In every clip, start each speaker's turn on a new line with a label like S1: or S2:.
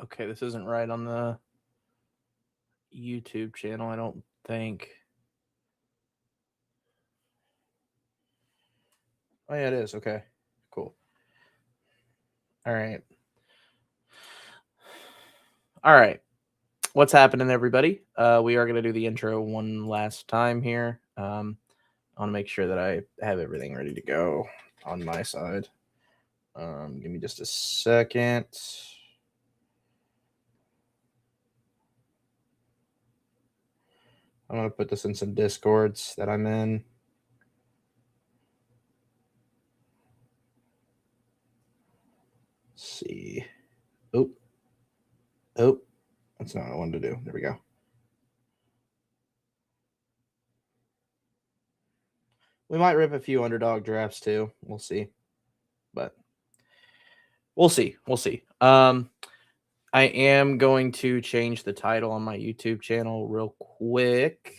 S1: Okay, this isn't right on the YouTube channel, I don't think. Oh, yeah, it is. Okay, cool. All right. All right. What's happening, everybody? We are going to do the intro one last time here. I want to make sure that I have everything ready to go on my side. Give me just a second. I'm going to put this in some Discords that I'm in. Let's see. Oh, that's not what I wanted to do. There we go. We might rip a few underdog drafts too. We'll see. But we'll see. I am going to change the title on my YouTube channel real quick.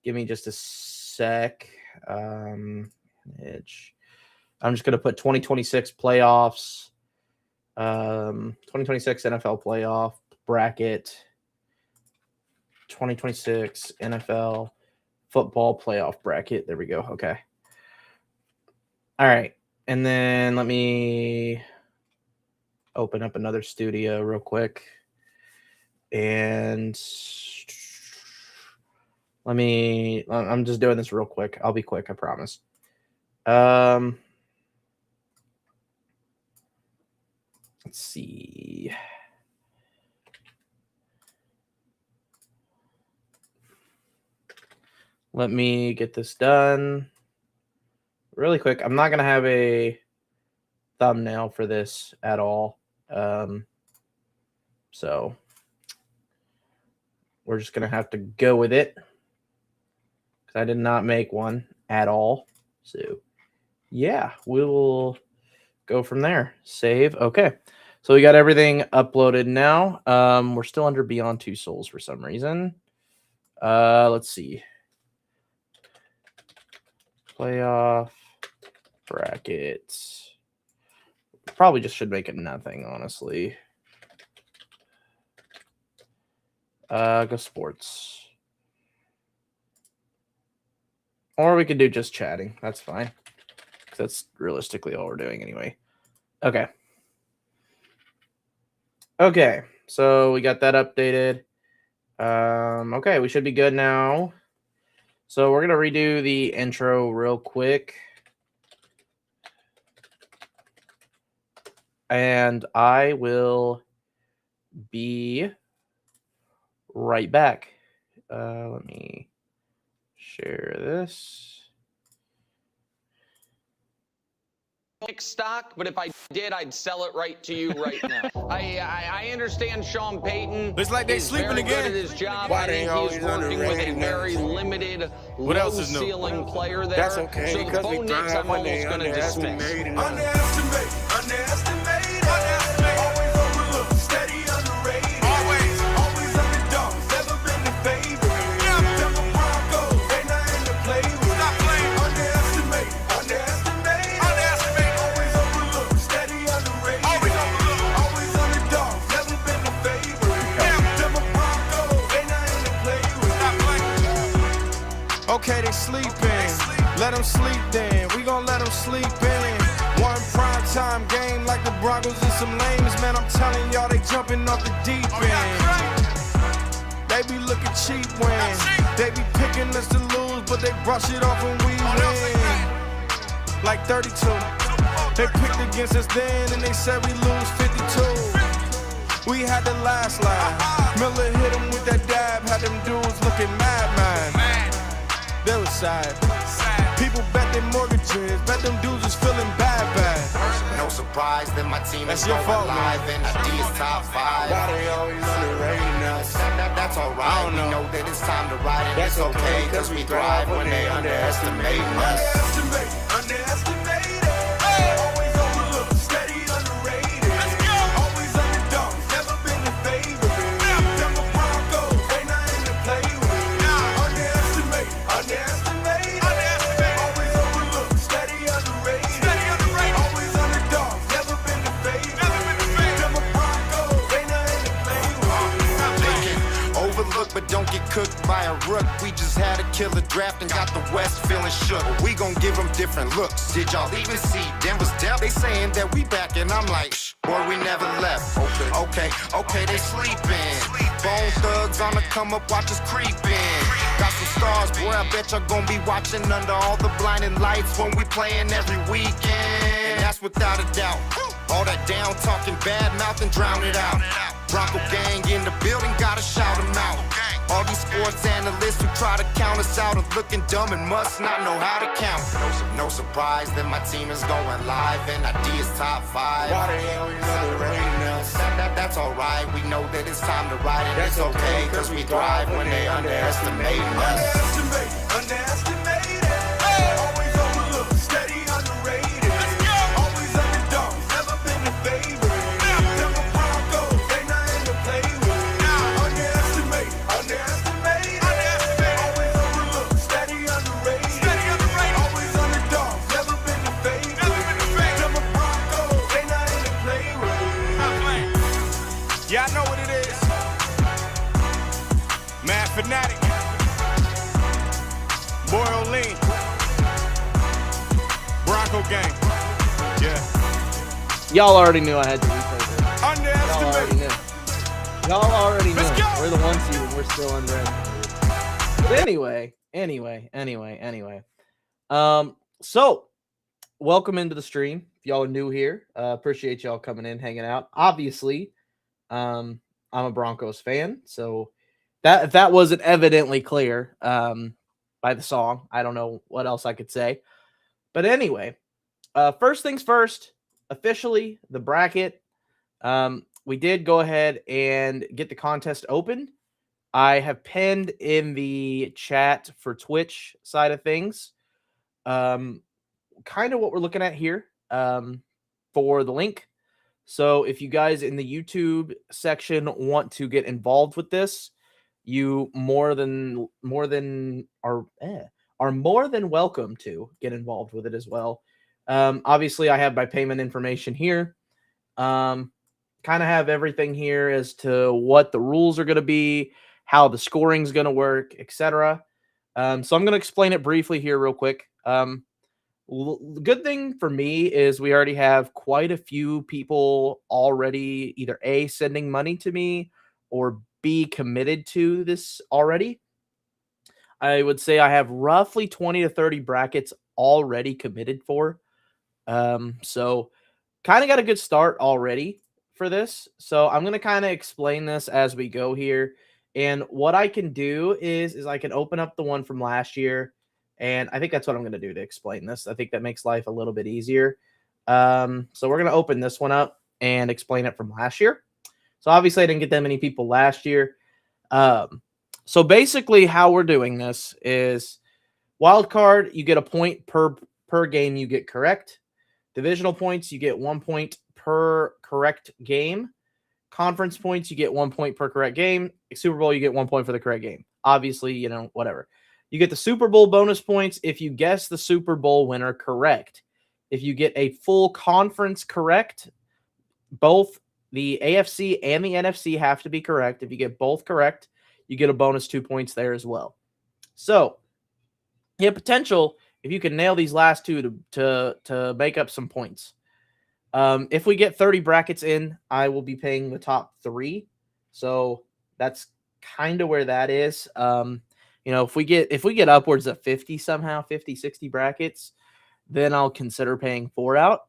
S1: Give me just a sec. I'm just going to put 2026 playoffs, 2026 NFL playoff bracket, 2026 NFL football playoff bracket. There we go. Okay. All right. And then let me open up another studio real quick. And I'm just doing this real quick. I'll be quick, I promise. Let's see. Let me get this done really quick. I'm not going to have a thumbnail for this at all. So we're just going to have to go with it because I did not make one at all. So yeah, we will go from there. Save. Okay. So we got everything uploaded now. We're still under Beyond Two Souls for some reason. Let's see. Playoff brackets. Probably just should make it nothing, honestly. Go sports. Or we could do just chatting. That's fine. That's realistically all we're doing anyway. Okay. Okay. So we got that updated. Okay, we should be good now. So we're going to redo the intro real quick. And I will be right back. Let me share this.
S2: Stock, but if I did, I'd sell it right to you right now. I understand Sean Payton.
S3: It's like they sleeping again.
S2: Good at his job. I think he's working with a very limited, low-ceiling player there.
S3: That's okay.
S2: So the Bo Nix, I'm almost going to dismiss.
S3: Underestimate. Always overlooked, steady underrated. Always underdogs, never been the favorite. Denver Broncos, they not in the play with. Stop playing. Underestimate. Always overlooked, steady underrated. Always underdogs, never been the favorite. Denver Broncos, they not in the play with. Stop playing. Okay, they sleeping. Let them sleep then. We gon' let them sleep in. One primetime game like the Broncos and some lames. Man, I'm telling y'all, they jumping off the deep end. They be looking cheap when they be picking us to lose, but they brush it off when we win. Like 32. They picked against us then and they said we lose 52. We had the last line. Miller hit him with that dab, had them dudes looking mad, man. They was sad. People bet their mortgages, bet them dudes was feeling bad.
S4: No surprise that my team
S3: That's
S4: is
S3: your
S4: going
S3: fault,
S4: live
S3: man.
S4: and Adidas top 5.
S3: Why they always underrating us?
S4: That's alright.
S3: I don't know.
S4: We know that it's time to ride and
S3: That's
S4: it's okay cause we thrive when they underestimating us. Underestimated. Always overlooked, steady underrated. Always underdogs, never been the favorite. Denver Broncos, they not in the play with. Underestimate. Always overlooked, steady underrated. Always underdogs, never been the favorite. Denver Broncos, they not by a rook. We just had a killer draft and got the West feeling shook. We gon' give them different looks. Did y'all even see Denver's depth? They saying that we back and I'm like, shh, boy, we never left. Okay, they sleeping. Bone thugs on the come up, watch us creeping. Got some stars, boy, I bet y'all gon' be watching under all the blinding lights when we playing every weekend. And that's without a doubt. All that down talking, bad mouthing, drown it out. Bronco gang in the building, gotta shout them out. All these sports analysts who try to count us out are looking dumb and must not know how to count. No surprise that my team is going live and ID is top 5. Why the hell you underrating us? That's alright, we know that it's time to ride and it's okay, cause we thrive when they underestimate us.
S3: Underestimated. Always overlooked, steady underrated. Always underdogs, never been a favorite. Them Broncos, they not in the play with. Underestimated. Always overlooked, steady underrated. Always underdogs, never been a favorite. Them Broncos, they not in the play with.
S5: Yeah, I know what it is. Mad Fanatic. Boyle Lean. Bronco gang. Yeah.
S1: Y'all already knew I had to replay this. Y'all already knew. Y'all already knew.
S5: Let's go.
S1: We're the 1 seed and we're still underestimated. But anyway. So welcome into the stream. If y'all are new here, appreciate y'all coming in, hanging out. Obviously, I'm a Broncos fan, so that if that wasn't evidently clear by the song, I don't know what else I could say. But anyway, first things first, officially the bracket. We did go ahead and get the contest open. I have pinned in the chat for Twitch side of things, kind of what we're looking at here for the link. So if you guys in the YouTube section want to get involved with this, you are more than welcome to get involved with it as well. Obviously, I have my payment information here. Kind of have everything here as to what the rules are going to be, how the scoring is going to work, etc. So I'm going to explain it briefly here real quick. The good thing for me is we already have quite a few people already either A, sending money to me, or B, committed to this already. I would say I have roughly 20 to 30 brackets already committed for. So kind of got a good start already for this. So I'm going to kind of explain this as we go here. And what I can do is I can open up the one from last year. And I think that's what I'm going to do to explain this. I think that makes life a little bit easier. So we're going to open this one up and explain it from last year. So obviously I didn't get that many people last year. So basically how we're doing this is wild card, you get a point per game you get correct. Divisional points, you get 1 point per correct game. Conference points, you get 1 point per correct game. Super Bowl, you get 1 point for the correct game. Obviously, whatever. You get the Super Bowl bonus points if you guess the Super Bowl winner correct. If you get a full conference correct, both the AFC and the NFC have to be correct. If you get both correct, you get a bonus 2 points there as well. So, you have potential if you can nail these last two to make up some points. If we get 30 brackets in, I will be paying the top 3. So that's kind of where that is. If we get upwards of 50 somehow, 50, 60 brackets, then I'll consider paying 4 out.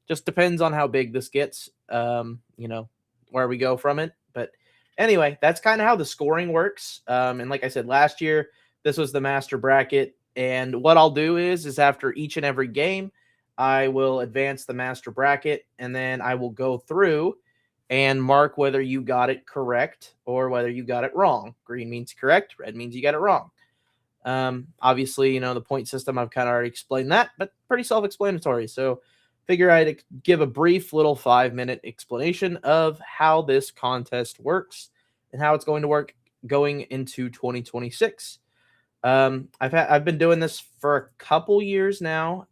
S1: Just depends on how big this gets, where we go from it. But anyway, that's kind of how the scoring works. And like I said, last year, this was the master bracket. And what I'll do is after each and every game, I will advance the master bracket, and then I will go through and mark whether you got it correct or whether you got it wrong. Green means correct. Red means you got it wrong. Obviously, the point system, I've kind of already explained that, but pretty self-explanatory. So figure I'd give a brief little 5-minute explanation of how this contest works and how it's going to work going into 2026. I've been doing this for a couple years now.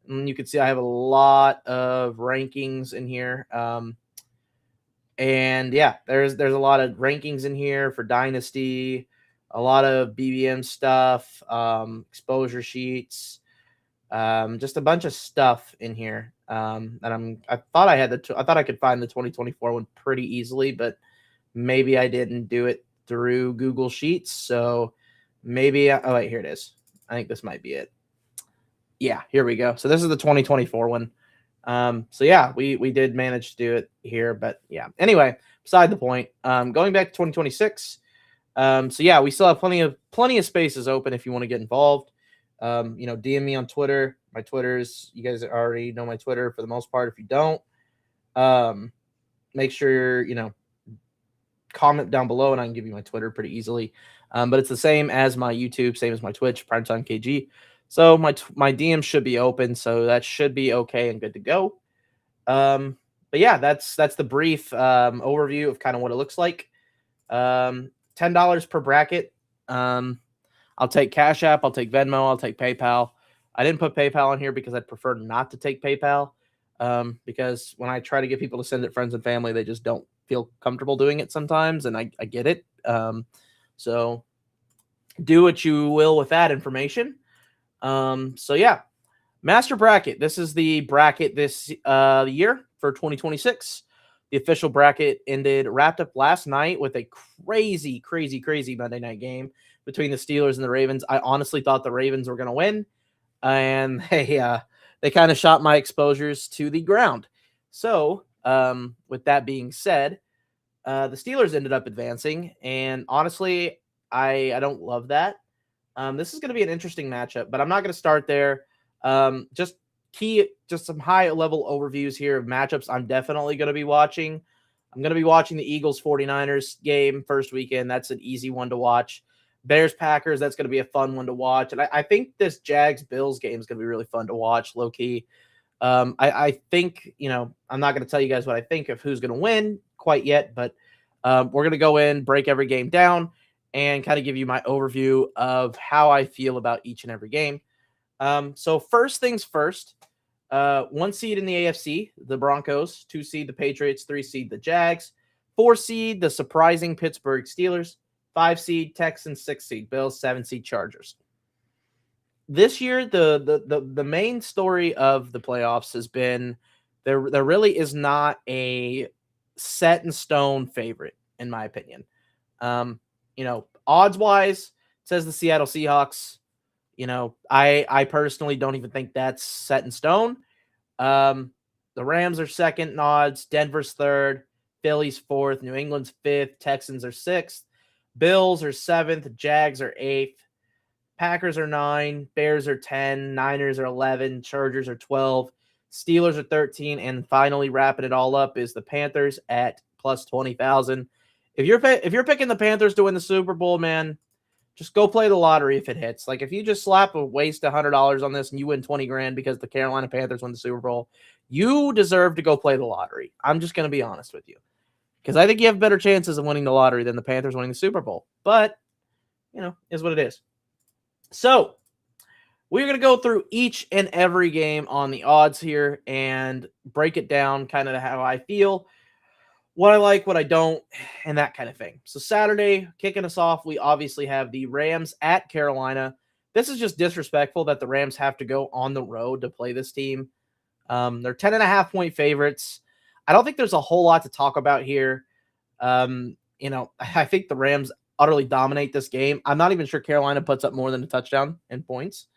S1: You can see I have a lot of rankings in here. And yeah, there's a lot of rankings in here for Dynasty, a lot of BBM stuff, exposure sheets, just a bunch of stuff in here. And I thought I thought I could find the 2024 one pretty easily, but maybe I didn't do it through Google Sheets. So maybe oh wait, here it is. I think this might be it. Yeah, here we go. So this is the 2024 one. So yeah, we did manage to do it here, but yeah. Anyway, beside the point. Going back to 2026. So yeah, we still have plenty of spaces open if you want to get involved. DM me on Twitter. My Twitter's, you guys already know my Twitter for the most part. If you don't, make sure comment down below and I can give you my Twitter pretty easily. But it's the same as my YouTube, same as my Twitch, PrimeTimeKG. So my DM should be open, so that should be okay and good to go. But yeah, that's the brief overview of kind of what it looks like. $10 per bracket. I'll take Cash App, I'll take Venmo, I'll take PayPal. I didn't put PayPal on here because I'd prefer not to take PayPal. Because when I try to get people to send it friends and family, they just don't feel comfortable doing it sometimes, and I get it. So do what you will with that information. So yeah, Master Bracket. This is the bracket this year for 2026. The official bracket wrapped up last night with a crazy Monday night game between the Steelers and the Ravens. I honestly thought the Ravens were going to win, and they kind of shot my exposures to the ground. So with that being said, the Steelers ended up advancing, and honestly, I don't love that. This is going to be an interesting matchup, but I'm not going to start there. Just some high level overviews here of matchups I'm definitely going to be watching. I'm going to be watching the Eagles 49ers game first weekend. That's an easy one to watch. Bears Packers, that's going to be a fun one to watch. And I think this Jags Bills game is going to be really fun to watch, low key. I think, I'm not going to tell you guys what I think of who's going to win quite yet, but we're going to go in, break every game down, and kind of give you my overview of how I feel about each and every game. So first things first, 1 seed in the AFC, the Broncos, 2 seed, the Patriots, 3 seed, the Jags, 4 seed, the surprising Pittsburgh Steelers, 5 seed, Texans, 6 seed, Bills, 7 seed, Chargers. This year, the main story of the playoffs has been there really is not a set in stone favorite, in my opinion. Odds wise, it says the Seattle Seahawks. I personally don't even think that's set in stone. The Rams are second in odds, Denver's third, Philly's fourth, New England's fifth, Texans are sixth, Bills are seventh, Jags are eighth, Packers are 9, Bears are 10, Niners are 11, Chargers are 12, Steelers are 13, and finally wrapping it all up is the Panthers at plus 20,000. If you're picking the Panthers to win the Super Bowl, man, just go play the lottery if it hits. Like if you just slap a waste $100 on this and you win 20 grand because the Carolina Panthers win the Super Bowl, you deserve to go play the lottery. I'm just going to be honest with you, because I think you have better chances of winning the lottery than the Panthers winning the Super Bowl. But is what it is. So we're going to go through each and every game on the odds here and break it down kind of how I feel, what I like, what I don't, and that kind of thing. So Saturday, kicking us off, we obviously have the Rams at Carolina. This is just disrespectful that the Rams have to go on the road to play this team. They're 10.5-point favorites. I don't think there's a whole lot to talk about here. I think the Rams utterly dominate this game. I'm not even sure Carolina puts up more than a touchdown in points.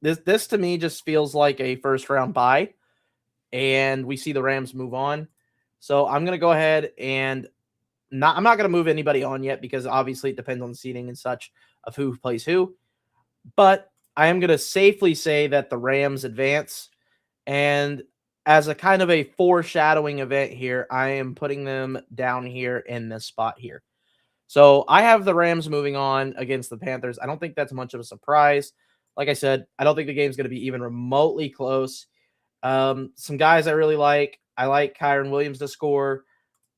S1: This to me just feels like a first round bye, and we see the Rams move on. So I'm going to go ahead and I'm not going to move anybody on yet because obviously it depends on the seeding and such of who plays who. But I am going to safely say that the Rams advance. And as a kind of a foreshadowing event here, I am putting them down here in this spot here. So I have the Rams moving on against the Panthers. I don't think that's much of a surprise. Like I said, I don't think the game's going to be even remotely close. Some guys I really like. I like Kyron Williams to score.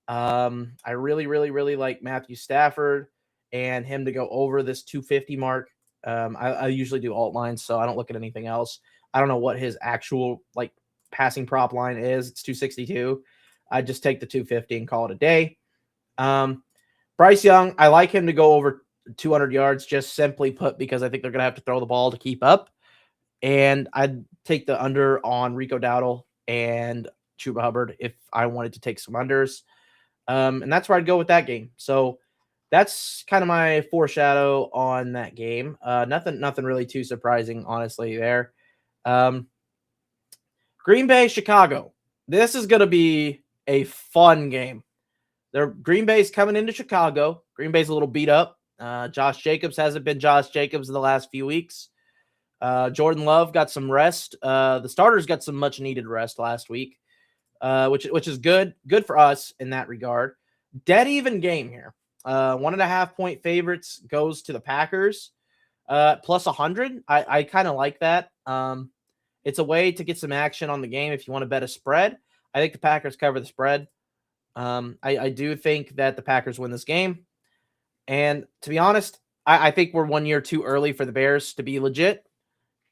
S1: I really like Matthew Stafford and him to go over this 250 mark. I usually do alt lines, so I don't look at anything else. I don't know what his actual passing prop line is. It's 262. I'd just take the 250 and call it a day. Bryce Young, I like him to go over 200 yards, just simply put, because I think they're going to have to throw the ball to keep up. And I'd take the under on Rico Dowdle and Chuba Hubbard if I wanted to take some unders. And that's where I'd go with that game. So that's kind of my foreshadow on that game. Nothing really too surprising, honestly, there. Green Bay, Chicago. This is going to be a fun game. Green Bay's coming into Chicago. Green Bay's a little beat up. Josh Jacobs hasn't been Josh Jacobs in the last few weeks. Jordan Love got some rest. The starters got some much needed rest last week, which is good for us in that regard. Dead even game here. 1.5 point favorites goes to the Packers. Plus 100. I kind of like that. It's a way to get some action on the game if you want to bet a spread. I think the Packers cover the spread. I do think that the Packers win this game. And to be honest, I think we're 1 year too early for the Bears to be legit.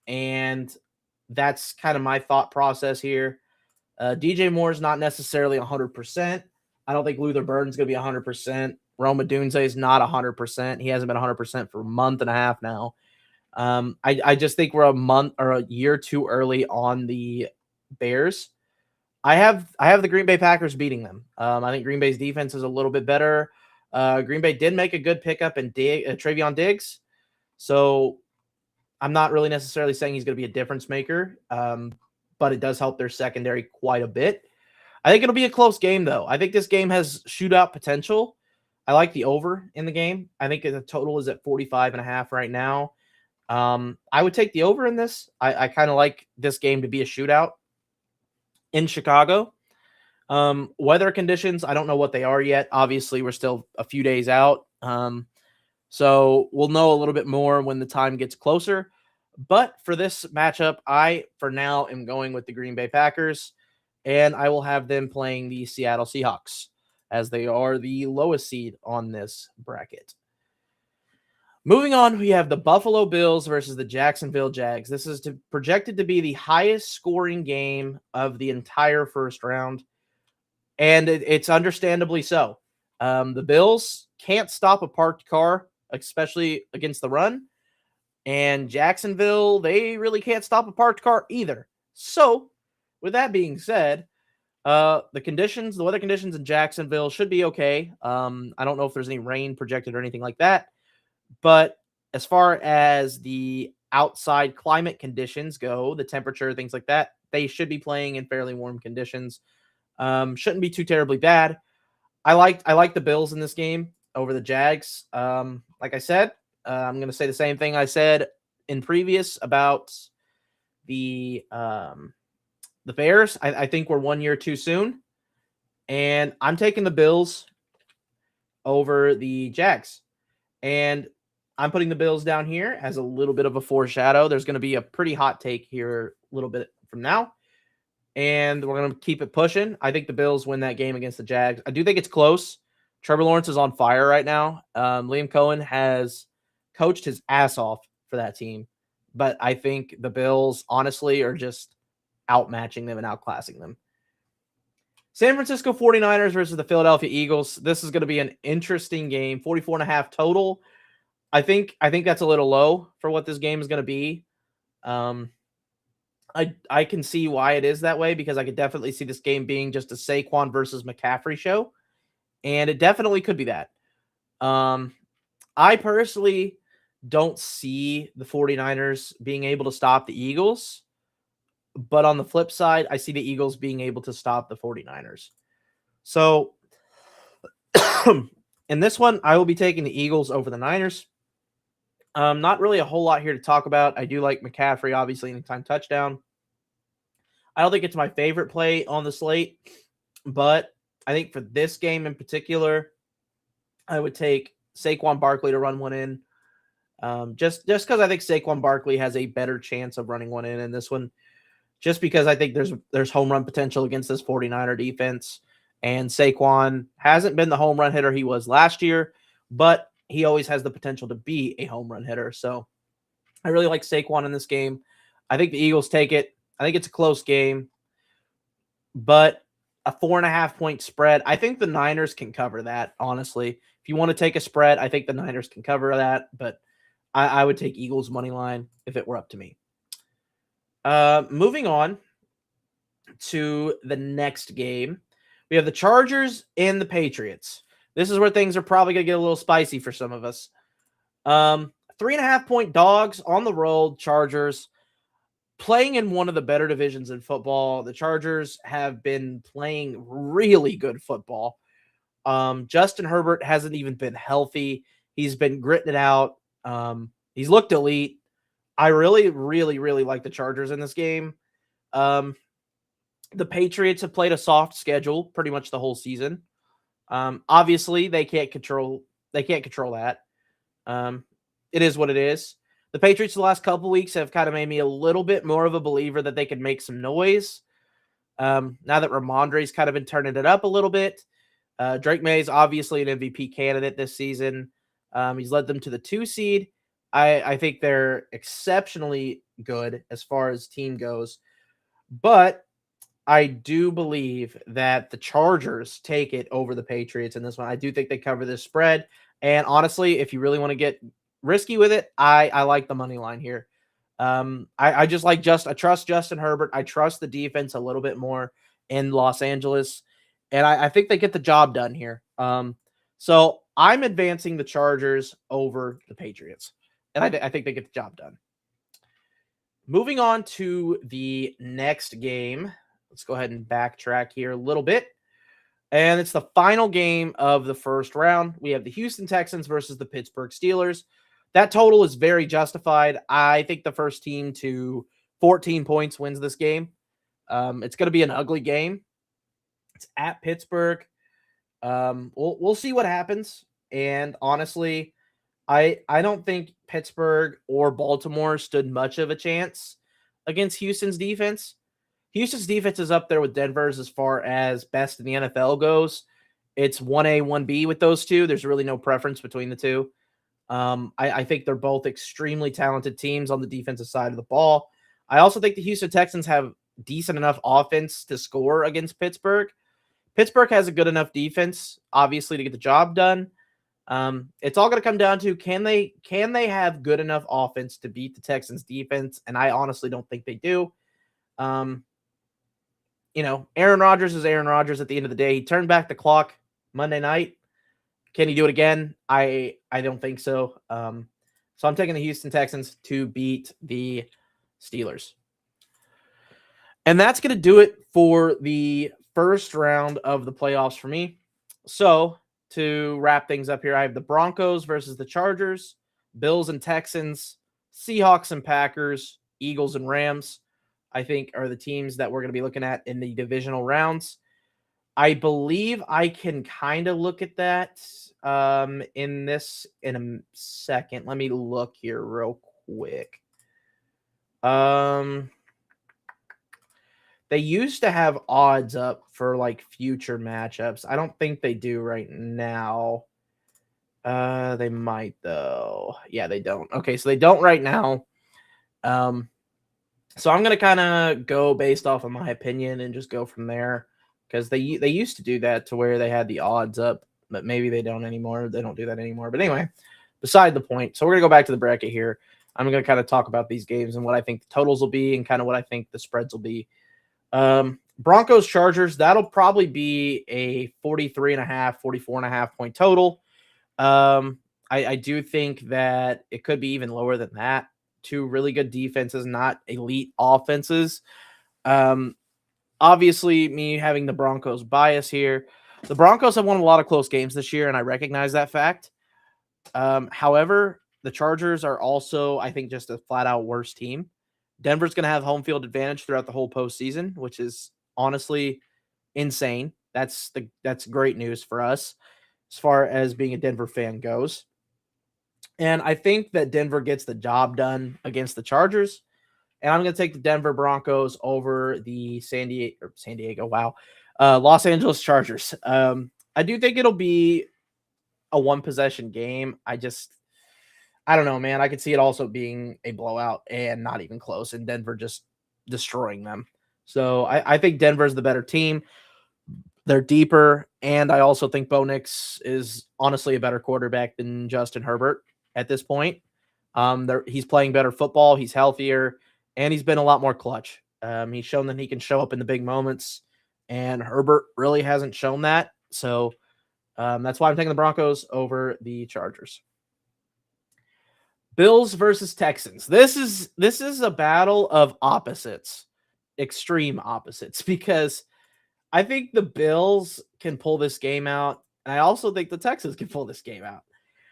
S1: And that's kind of my thought process here. DJ Moore's not necessarily 100%. I don't think Luther Burden's going to be 100%. Rome Odunze is not 100%. He hasn't been 100% for a month and a half now. I just think we're a month or a year too early on the Bears. I have the Green Bay Packers beating them. I think Green Bay's defense is a little bit better. Green Bay did make a good pickup in Travion Diggs. So I'm not really necessarily saying he's going to be a difference maker, but it does help their secondary quite a bit. I think it'll be a close game, though. I think this game has shootout potential. I like the over in the game. I think the total is at 45.5 right now. I would take the over in this. I kind of like this game to be a shootout in Chicago. Weather conditions, I don't know what they are yet. Obviously, we're still a few days out. So we'll know a little bit more when the time gets closer. But for this matchup, I, for now, am going with the Green Bay Packers, and I will have them playing the Seattle Seahawks, as they are the lowest seed on this bracket. Moving on, we have the Buffalo Bills versus the Jacksonville Jags. This is projected to be the highest scoring game of the entire first round, and it's understandably so. The Bills can't stop a parked car, especially against the run, and Jacksonville, they really can't stop a parked car either. So, with that being said, the weather conditions in Jacksonville should be okay. I don't know if there's any rain projected or anything like that. But as far as the outside climate conditions go, the temperature, things like that, they should be playing in fairly warm conditions. Shouldn't be too terribly bad. I like the Bills in this game over the Jags. Like I said, I'm going to say the same thing I said in previous about the Bears. I think we're 1 year too soon, and I'm taking the Bills over the Jags. And I'm putting the Bills down here as a little bit of a foreshadow. There's going to be a pretty hot take here a little bit from now, and we're going to keep it pushing. I think the Bills win that game against the Jags. I do think it's close. Trevor Lawrence is on fire right now. Liam Cohen has coached his ass off for that team, but I think the Bills, honestly, are just outmatching them and outclassing them. San Francisco 49ers versus the Philadelphia Eagles. This is going to be an interesting game. 44.5 total. I think that's a little low for what this game is going to be. I can see why it is that way, because I could definitely see this game being just a Saquon versus McCaffrey show, and it definitely could be that. I personally don't see the 49ers being able to stop the Eagles, but on the flip side, I see the Eagles being able to stop the 49ers. So in this one, I will be taking the Eagles over the Niners. Not really a whole lot here to talk about. I do like McCaffrey, obviously, anytime touchdown. I don't think it's my favorite play on the slate, but I think for this game in particular, I would take Saquon Barkley to run one in. Just because I think Saquon Barkley has a better chance of running one in this one. Just because I think there's home run potential against this 49er defense. And Saquon hasn't been the home run hitter he was last year, but he always has the potential to be a home run hitter. So I really like Saquon in this game. I think the Eagles take it. I think it's a close game, but a 4.5-point spread. I think the Niners can cover that, honestly. If you want to take a spread, I think the Niners can cover that, but I would take Eagles money line if it were up to me. Moving on to the next game. We have the Chargers and the Patriots. This is where things are probably going to get a little spicy for some of us. 3.5-point dogs on the road, Chargers. Playing in one of the better divisions in football. The Chargers have been playing really good football. Justin Herbert hasn't even been healthy. He's been gritting it out. He's looked elite. I really, really, really like the Chargers in this game. The Patriots have played a soft schedule pretty much the whole season. Obviously, they can't control that. It is what it is. The Patriots the last couple weeks have kind of made me a little bit more of a believer that they can make some noise. Now that Ramondre's kind of been turning it up a little bit. Drake May is obviously an MVP candidate this season. He's led them to the 2 seed. I think they're exceptionally good as far as team goes. But I do believe that the Chargers take it over the Patriots in this one. I do think they cover this spread. And honestly, if you really want to get risky with it, I like the money line here. I trust Justin Herbert. I trust the defense a little bit more in Los Angeles. And I think they get the job done here. So I'm advancing the Chargers over the Patriots. And I think they get the job done. Moving on to the next game. Let's go ahead and backtrack here a little bit. And it's the final game of the first round. We have the Houston Texans versus the Pittsburgh Steelers. That total is very justified. I think the first team to 14 points wins this game. It's going to be an ugly game. It's at Pittsburgh. We'll see what happens. And honestly, I don't think Pittsburgh or Baltimore stood much of a chance against Houston's defense. Houston's defense is up there with Denver's as far as best in the NFL goes. It's 1A, 1B with those two. There's really no preference between the two. I think they're both extremely talented teams on the defensive side of the ball. I also think the Houston Texans have decent enough offense to score against Pittsburgh. Pittsburgh has a good enough defense, obviously, to get the job done. It's all going to come down to can they have good enough offense to beat the Texans defense? And I honestly don't think they do. Aaron Rodgers is Aaron Rodgers at the end of the day. He turned back the clock Monday night. Can he do it again? I don't think so. So I'm taking the Houston Texans to beat the Steelers. And that's going to do it for the first round of the playoffs for me. So to wrap things up here, I have the Broncos versus the Chargers, Bills and Texans, Seahawks and Packers, Eagles and Rams, I think are the teams that we're going to be looking at in the divisional rounds. I believe I can kind of look at that in a second. Let me look here real quick. They used to have odds up for like future matchups. I don't think they do right now. They might though. Yeah, they don't. Okay, so they don't right now. So I'm going to kind of go based off of my opinion and just go from there because they used to do that to where they had the odds up, but maybe they don't anymore. They don't do that anymore. But anyway, beside the point. So we're going to go back to the bracket here. I'm going to kind of talk about these games and what I think the totals will be and kind of what I think the spreads will be. Broncos Chargers, that'll probably be a 43.5, 44.5 point total. I do think that it could be even lower than that. Two really good defenses, not elite offenses. Obviously, me having the Broncos bias here. The Broncos have won a lot of close games this year, and I recognize that fact. However, the Chargers are also, I think, just a flat-out worse team. Denver's going to have home field advantage throughout the whole postseason, which is honestly insane. That's great news for us as far as being a Denver fan goes. And I think that Denver gets the job done against the Chargers. And I'm going to take the Denver Broncos over the Los Angeles Chargers. I do think it'll be a one-possession game. I don't know, man. I could see it also being a blowout and not even close, and Denver just destroying them. So I think Denver's the better team. They're deeper, and I also think Bo Nix is honestly a better quarterback than Justin Herbert at this point. He's playing better football, he's healthier, and he's been a lot more clutch. He's shown that he can show up in the big moments, and Herbert really hasn't shown that. So that's why I'm taking the Broncos over the Chargers. Bills versus Texans. This is a battle of opposites, extreme opposites, because I think the Bills can pull this game out, and I also think the Texans can pull this game out.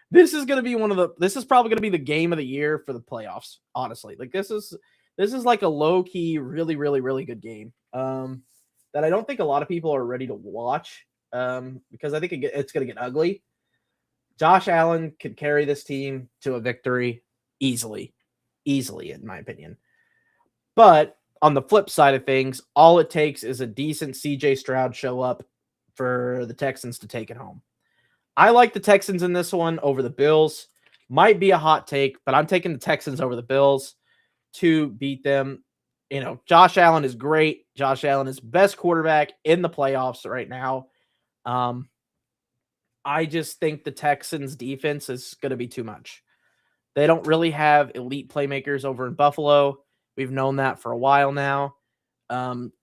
S1: This is going to be this is probably going to be the game of the year for the playoffs, honestly. Like this is like a low-key, really, really, really good game that I don't think a lot of people are ready to watch because I think it's going to get ugly. Josh Allen could carry this team to a victory easily, in my opinion. But on the flip side of things, all it takes is a decent CJ Stroud show up for the Texans to take it home. I like the Texans in this one over the Bills. Might be a hot take, but I'm taking the Texans over the Bills to beat them. You know, Josh Allen is great. Josh Allen is best quarterback in the playoffs right now. I just think the Texans defense is going to be too much. They don't really have elite playmakers over in Buffalo. We've known that for a while now.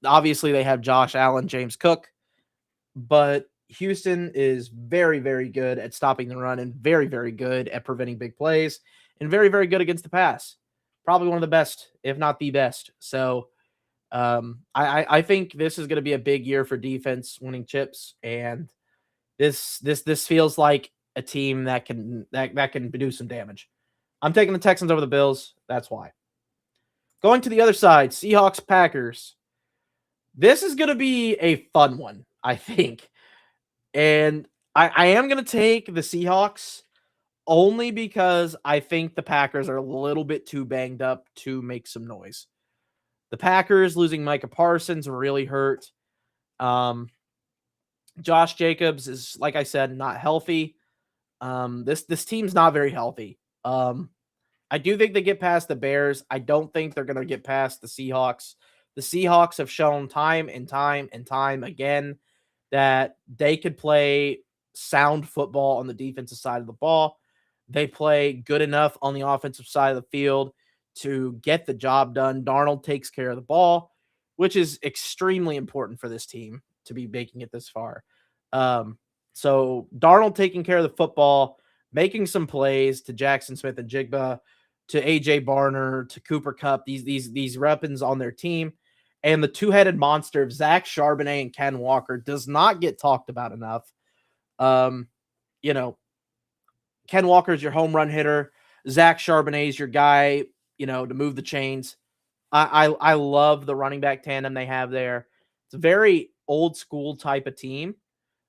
S1: Obviously, they have Josh Allen, James Cook, but Houston is very, very good at stopping the run and very, very good at preventing big plays and very, very good against the pass. Probably one of the best, if not the best. So I think this is going to be a big year for defense winning chips, and this feels like a team that can do some damage. I'm taking the Texans over the Bills. That's why. Going to the other side, Seahawks, Packers. This is going to be a fun one, I think. And I am going to take the Seahawks only because I think the Packers are a little bit too banged up to make some noise. The Packers losing Micah Parsons really hurt. Josh Jacobs is, like I said, not healthy. This team's not very healthy. I do think they get past the Bears. I don't think they're going to get past the Seahawks. The Seahawks have shown time and time again that they could play sound football on the defensive side of the ball. They play good enough on the offensive side of the field to get the job done. Darnold takes care of the ball, which is extremely important for this team to be making it this far. So Darnold taking care of the football, making some plays to Jackson Smith and Jigba, to AJ Barner, to Cooper Kupp, these weapons on their team, and the two-headed monster of Zach Charbonnet and Ken Walker does not get talked about enough. You know, Ken Walker's your home run hitter. Zach Charbonnet's your guy, you know, to move the chains. I love the running back tandem they have there. It's a very old school type of team,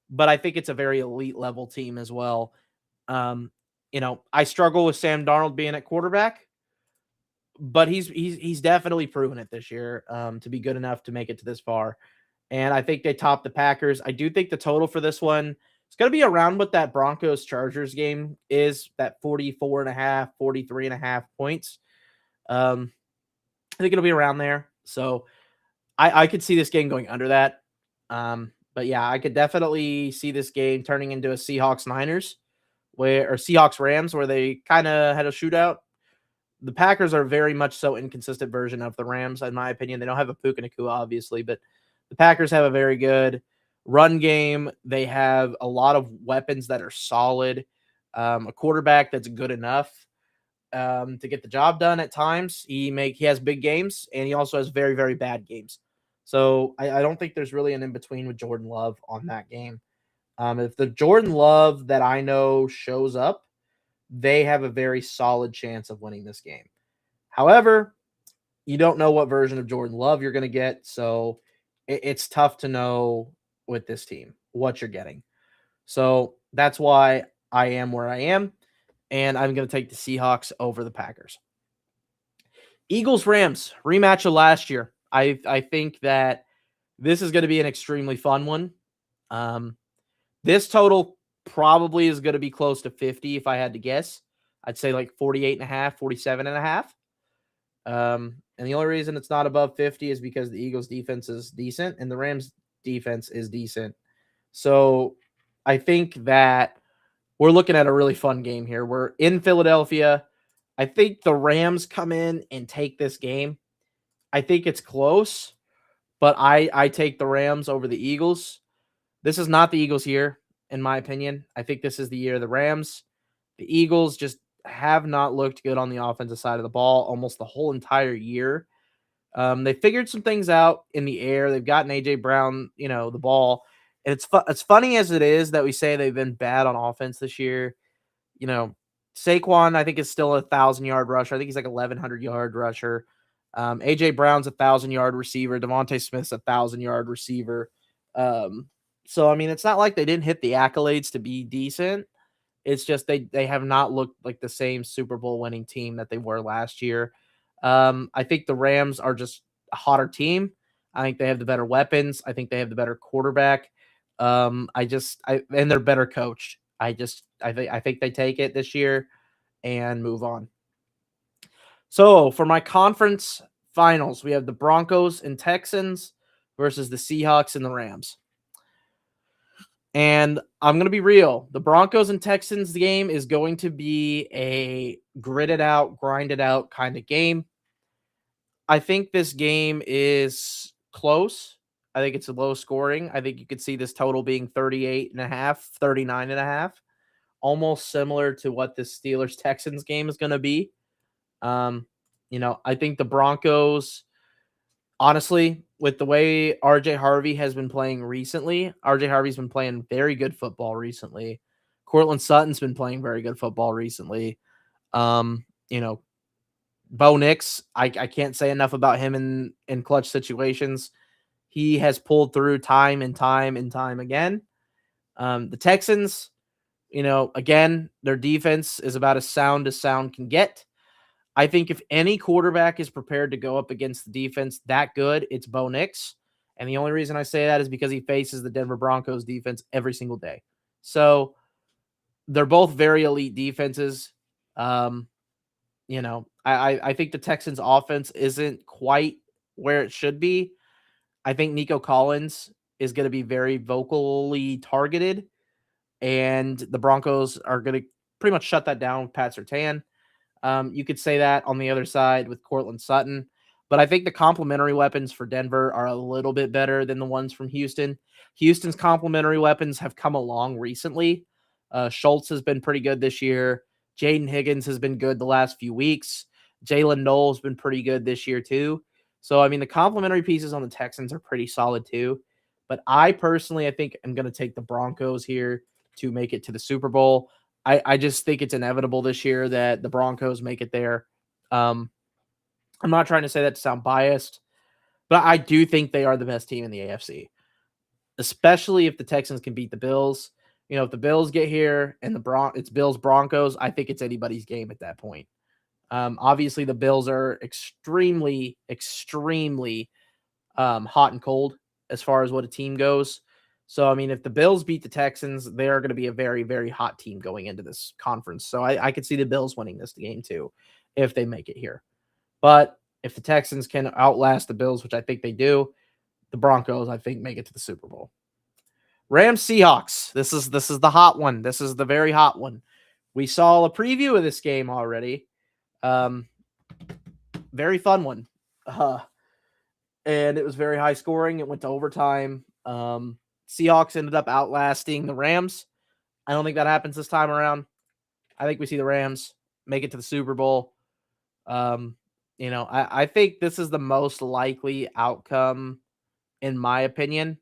S1: but I think it's a very elite level team as well. You know, I struggle with Sam Darnold being at quarterback, but he's definitely proven it this year to be good enough to make it to this far. And I think they topped the Packers. I do think the total for this one is going to be around what that Broncos-Chargers game is, that 44.5, 43.5 points. I think it'll be around there. So I could see this game going under that. But yeah, I could definitely see this game turning into a Seahawks-Niners or Seahawks-Rams where they kind of had a shootout. The Packers are very much so inconsistent version of the Rams, in my opinion. They don't have a Puka Nacua, obviously, but the Packers have a very good run game. They have a lot of weapons that are solid, a quarterback that's good enough to get the job done at times. He has big games, and he also has very, very bad games. So I don't think there's really an in-between with Jordan Love on that game. If the Jordan Love that I know shows up, they have a very solid chance of winning this game. However, you don't know what version of Jordan Love you're going to get, so it's tough to know with this team what you're getting. So that's why I am where I am, and I'm going to take the Seahawks over the Packers. Eagles-Rams, rematch of last year. I think that this is going to be an extremely fun one. This total probably is going to be close to 50 if I had to guess. I'd say like 48.5, 47.5. And the only reason it's not above 50 is because the Eagles defense is decent and the Rams defense is decent So I think that we're looking at a really fun game here. We're in Philadelphia. I think the Rams come in and take this game. I think it's close, but I take the Rams over the Eagles. This is not the Eagles' year, in my opinion. I think this is the year of the Rams. The Eagles just have not looked good on the offensive side of the ball almost the whole entire year. They figured some things out in the air. They've gotten A.J. Brown, the ball. And it's funny as it is that we say they've been bad on offense this year. Saquon, I think, is still a 1,000-yard rusher. I think he's like 1,100-yard rusher. A.J. Brown's a 1,000-yard receiver. Devontae Smith's a 1,000-yard receiver. So, I mean, it's not like they didn't hit the accolades to be decent. It's just they have not looked like the same Super Bowl winning team that they were last year. I think the Rams are just a hotter team. I think they have the better weapons. I think they have the better quarterback. And they're better coached. I think they take it this year and move on. So for my conference finals, we have the Broncos and Texans versus the Seahawks and the Rams. And I'm going to be real. The Broncos and Texans game is going to be a gritted out, grinded out kind of game. I think this game is close. I think it's a low scoring. I think you could see this total being 38.5, 39.5. Almost similar to what the Steelers-Texans game is going to be. I think the Broncos, honestly, with the way RJ Harvey has been playing recently, RJ Harvey's been playing very good football recently. Courtland Sutton's been playing very good football recently. Bo Nix, I can't say enough about him in clutch situations. He has pulled through time and time and time again. The Texans, again, their defense is about as sound can get. I think if any quarterback is prepared to go up against the defense that good, it's Bo Nix. And the only reason I say that is because he faces the Denver Broncos defense every single day. So they're both very elite defenses. I think the Texans offense isn't quite where it should be. I think Nico Collins is going to be very vocally targeted, and the Broncos are going to pretty much shut that down with Pat Surtain. You could say that on the other side with Courtland Sutton, but I think the complementary weapons for Denver are a little bit better than the ones from Houston. Houston's complementary weapons have come along recently. Schultz has been pretty good this year. Jaden Higgins has been good the last few weeks. Jalen Noel has been pretty good this year too. So, I mean, the complementary pieces on the Texans are pretty solid too. But I think I'm going to take the Broncos here to make it to the Super Bowl. I just think it's inevitable this year that the Broncos make it there. I'm not trying to say that to sound biased, but I do think they are the best team in the AFC, especially if the Texans can beat the Bills. If the Bills get here and it's Bills-Broncos, I think it's anybody's game at that point. Obviously, the Bills are extremely, extremely hot and cold as far as what a team goes. So, I mean, if the Bills beat the Texans, they are going to be a very, very hot team going into this conference. So I could see the Bills winning this game too if they make it here. But if the Texans can outlast the Bills, which I think they do, the Broncos, I think, make it to the Super Bowl. Rams Seahawks. This is the hot one. This is the very hot one. We saw a preview of this game already. Very fun one. And it was very high scoring. It went to overtime. Seahawks ended up outlasting the Rams. I don't think that happens this time around. I think we see the Rams make it to the Super Bowl. I think this is the most likely outcome, in my opinion.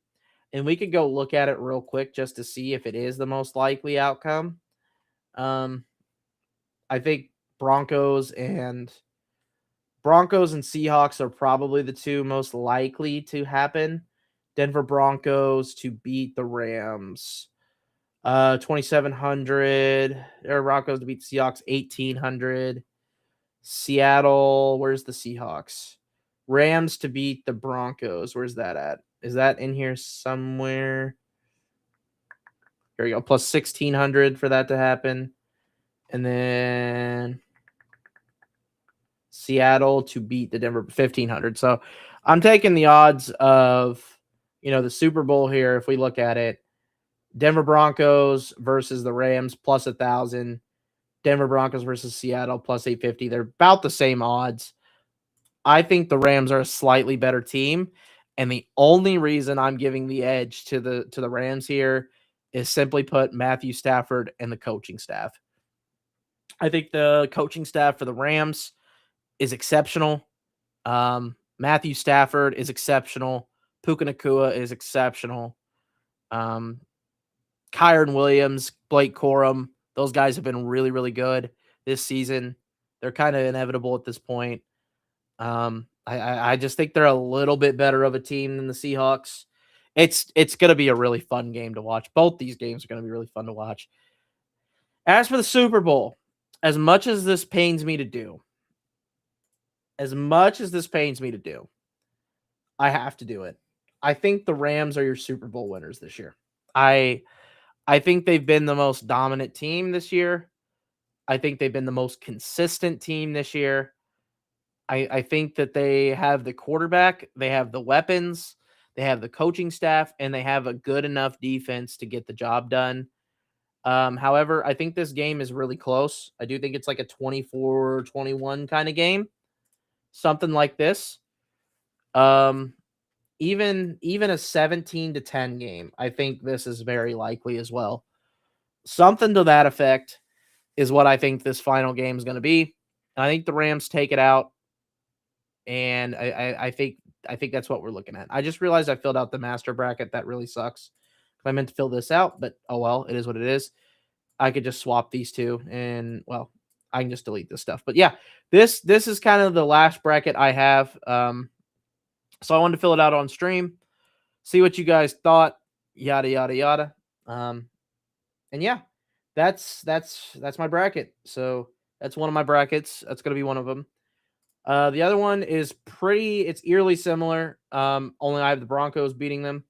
S1: And we could go look at it real quick just to see if it is the most likely outcome. I think Broncos and Seahawks are probably the two most likely to happen. Denver Broncos to beat the Rams, 2,700. Broncos to beat the Seahawks, 1,800. Seattle, where's the Seahawks? Rams to beat the Broncos. Where's that at? Is that in here somewhere? Here we go. Plus 1,600 for that to happen. And then Seattle to beat the Denver, 1,500. So I'm taking the odds of, the Super Bowl here. If we look at it, Denver Broncos versus the Rams plus 1,000. Denver Broncos versus Seattle plus 850. They're about the same odds. I think the Rams are a slightly better team, and the only reason I'm giving the edge to the Rams here is simply put Matthew Stafford and the coaching staff. I think the coaching staff for the Rams is exceptional. Matthew Stafford is exceptional. Puka Nacua is exceptional. Kyron Williams, Blake Corum, those guys have been really, really good this season. They're kind of inevitable at this point. I just think they're a little bit better of a team than the Seahawks. It's going to be a really fun game to watch. Both these games are going to be really fun to watch. As for the Super Bowl, as much as this pains me to do, I have to do it. I think the Rams are your Super Bowl winners this year. I think they've been the most dominant team this year. I think they've been the most consistent team this year. I think that they have the quarterback, they have the weapons, they have the coaching staff, and they have a good enough defense to get the job done. However, I think this game is really close. I do think it's like a 24-21 kind of game. Something like this. Even a 17-10 game. I think this is very likely as well. Something to that effect is what I think this final game is going to be. I think the Rams take it out. And I think that's what we're looking at. I just realized I filled out the master bracket. That really sucks. I meant to fill this out, but oh well, it is what it is. I could just swap these two, and well, I can just delete this stuff. But yeah, this is kind of the last bracket I have. So I wanted to fill it out on stream, see what you guys thought, yada yada yada. And yeah, that's my bracket. So that's one of my brackets. That's gonna be one of them. The other one is it's eerily similar. Only I have the Broncos beating them.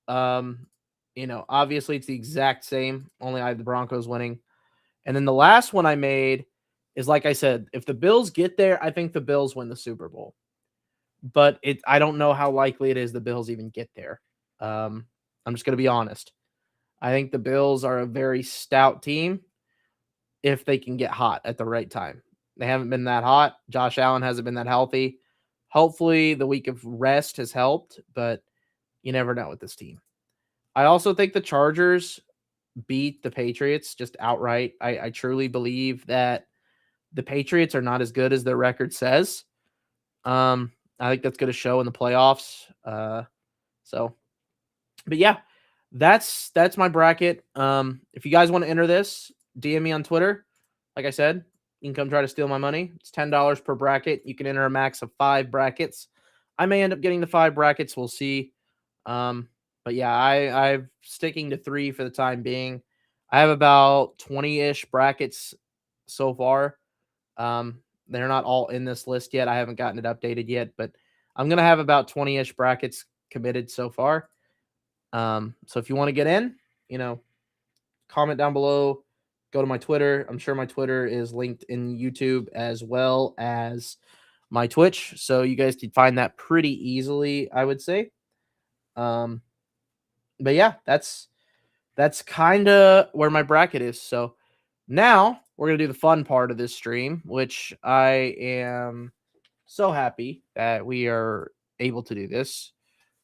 S1: Obviously it's the exact same. Only I have the Broncos winning. And then the last one I made is, like I said, if the Bills get there, I think the Bills win the Super Bowl. But I don't know how likely it is the Bills even get there. I'm just going to be honest. I think the Bills are a very stout team if they can get hot at the right time. They haven't been that hot. Josh Allen hasn't been that healthy. Hopefully the week of rest has helped, but you never know with this team. I also think the Chargers beat the Patriots just outright. I truly believe that the Patriots are not as good as their record says. I think that's going to show in the playoffs. But yeah, that's my bracket. If you guys want to enter this, DM me on Twitter. Like I said, you can come try to steal my money. It's $10 per bracket. You can enter a max of 5 brackets. I may end up getting the 5 brackets. We'll see. But yeah, I'm sticking to 3 for the time being. I have about 20-ish brackets so far. They're not all in this list yet. I haven't gotten it updated yet, but I'm going to have about 20-ish brackets committed so far. So if you want to get in, comment down below. Go to my Twitter. I'm sure my Twitter is linked in YouTube as well as my Twitch. So you guys can find that pretty easily, I would say. But yeah, that's kind of where my bracket is. So now we're going to do the fun part of this stream, which I am so happy that we are able to do this.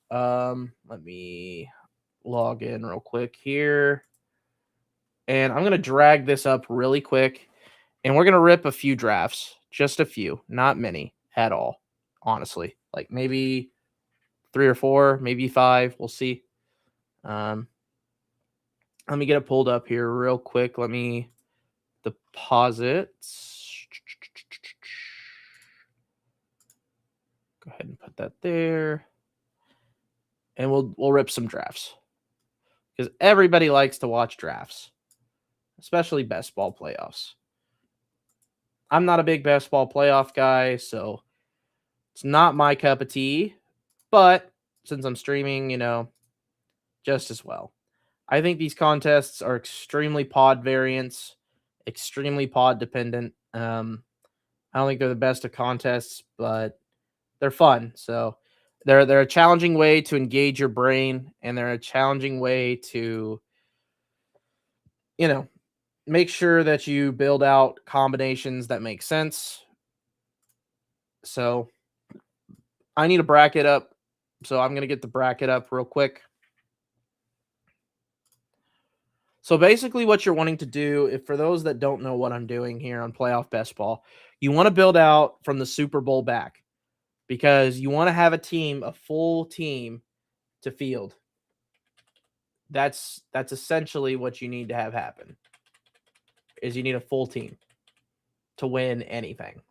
S1: Let me log in real quick here. And I'm going to drag this up really quick. And we're going to rip a few drafts. Just a few. Not many at all, honestly. Like maybe 3 or 4, maybe 5. We'll see. Let me get it pulled up here real quick. Let me deposit. Go ahead and put that there. And we'll rip some drafts. Because everybody likes to watch drafts. Especially best ball playoffs. I'm not a big best ball playoff guy, so it's not my cup of tea. But since I'm streaming, just as well. I think these contests are extremely pod variants, extremely pod dependent. I don't think they're the best of contests, but they're fun. So they're a challenging way to engage your brain, and they're a challenging way to you know, make sure that you build out combinations that make sense. So I need a bracket up. So I'm going to get the bracket up real quick. So basically what you're wanting to do, if for those that don't know what I'm doing here on Playoff Best Ball, you want to build out from the Super Bowl back because you want to have a team, a full team to field. That's essentially what you need to have happen. Is you need a full team to win anything.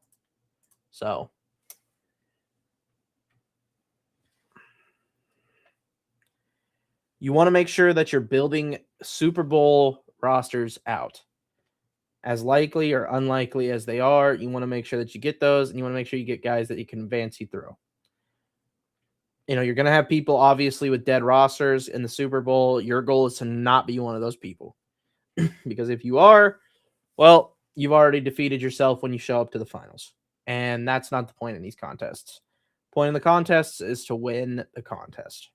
S1: So you want to make sure that you're building Super Bowl rosters out. As likely or unlikely as they are, you want to make sure that you get those, and you want to make sure you get guys that you can advance you through. You know, you're going to have people, obviously, with dead rosters in the Super Bowl. Your goal is to not be one of those people. Because if you are, well, you've already defeated yourself when you show up to the finals. And that's not the point in these contests. The point in the contests is to win the contest.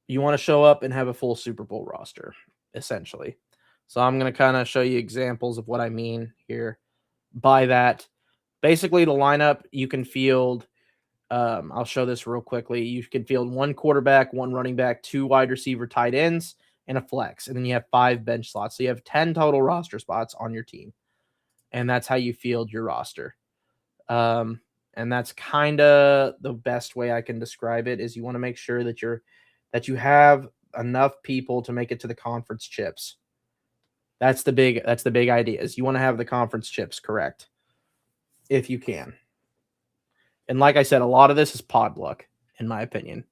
S1: You want to show up and have a full Super Bowl roster, essentially. So I'm going to kind of show you examples of what I mean here by that. Basically, the lineup, you can field, I'll show this real quickly. You can field 1 quarterback, 1 running back, 2 wide receiver tight ends, and a flex. And then you have 5 bench slots. So you have 10 total roster spots on your team. And that's how you field your roster. And that's kind of the best way I can describe it is you want to make sure that you have enough people to make it to the conference chips. That's the big idea is you want to have the conference chips correct if you can. And like I said, a lot of this is pod luck, in my opinion.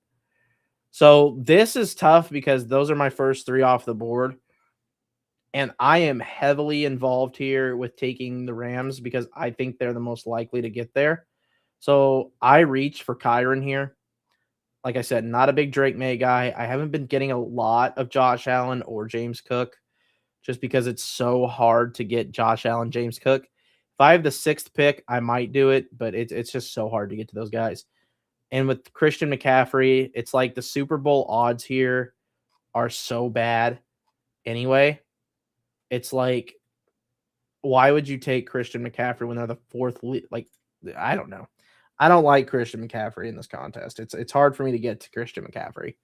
S1: So this is tough because those are my first 3 off the board. And I am heavily involved here with taking the Rams because I think they're the most likely to get there. So I reach for Kyron here. Like I said, not a big Drake May guy. I haven't been getting a lot of Josh Allen or James Cook just because it's so hard to get Josh Allen, James Cook. If I have the 6th pick, I might do it, but it's just so hard to get to those guys. And with Christian McCaffrey, it's like the Super Bowl odds here are so bad anyway. It's like, why would you take Christian McCaffrey when they're the 4th? Like, I don't know. I don't like Christian McCaffrey in this contest. It's hard for me to get to Christian McCaffrey.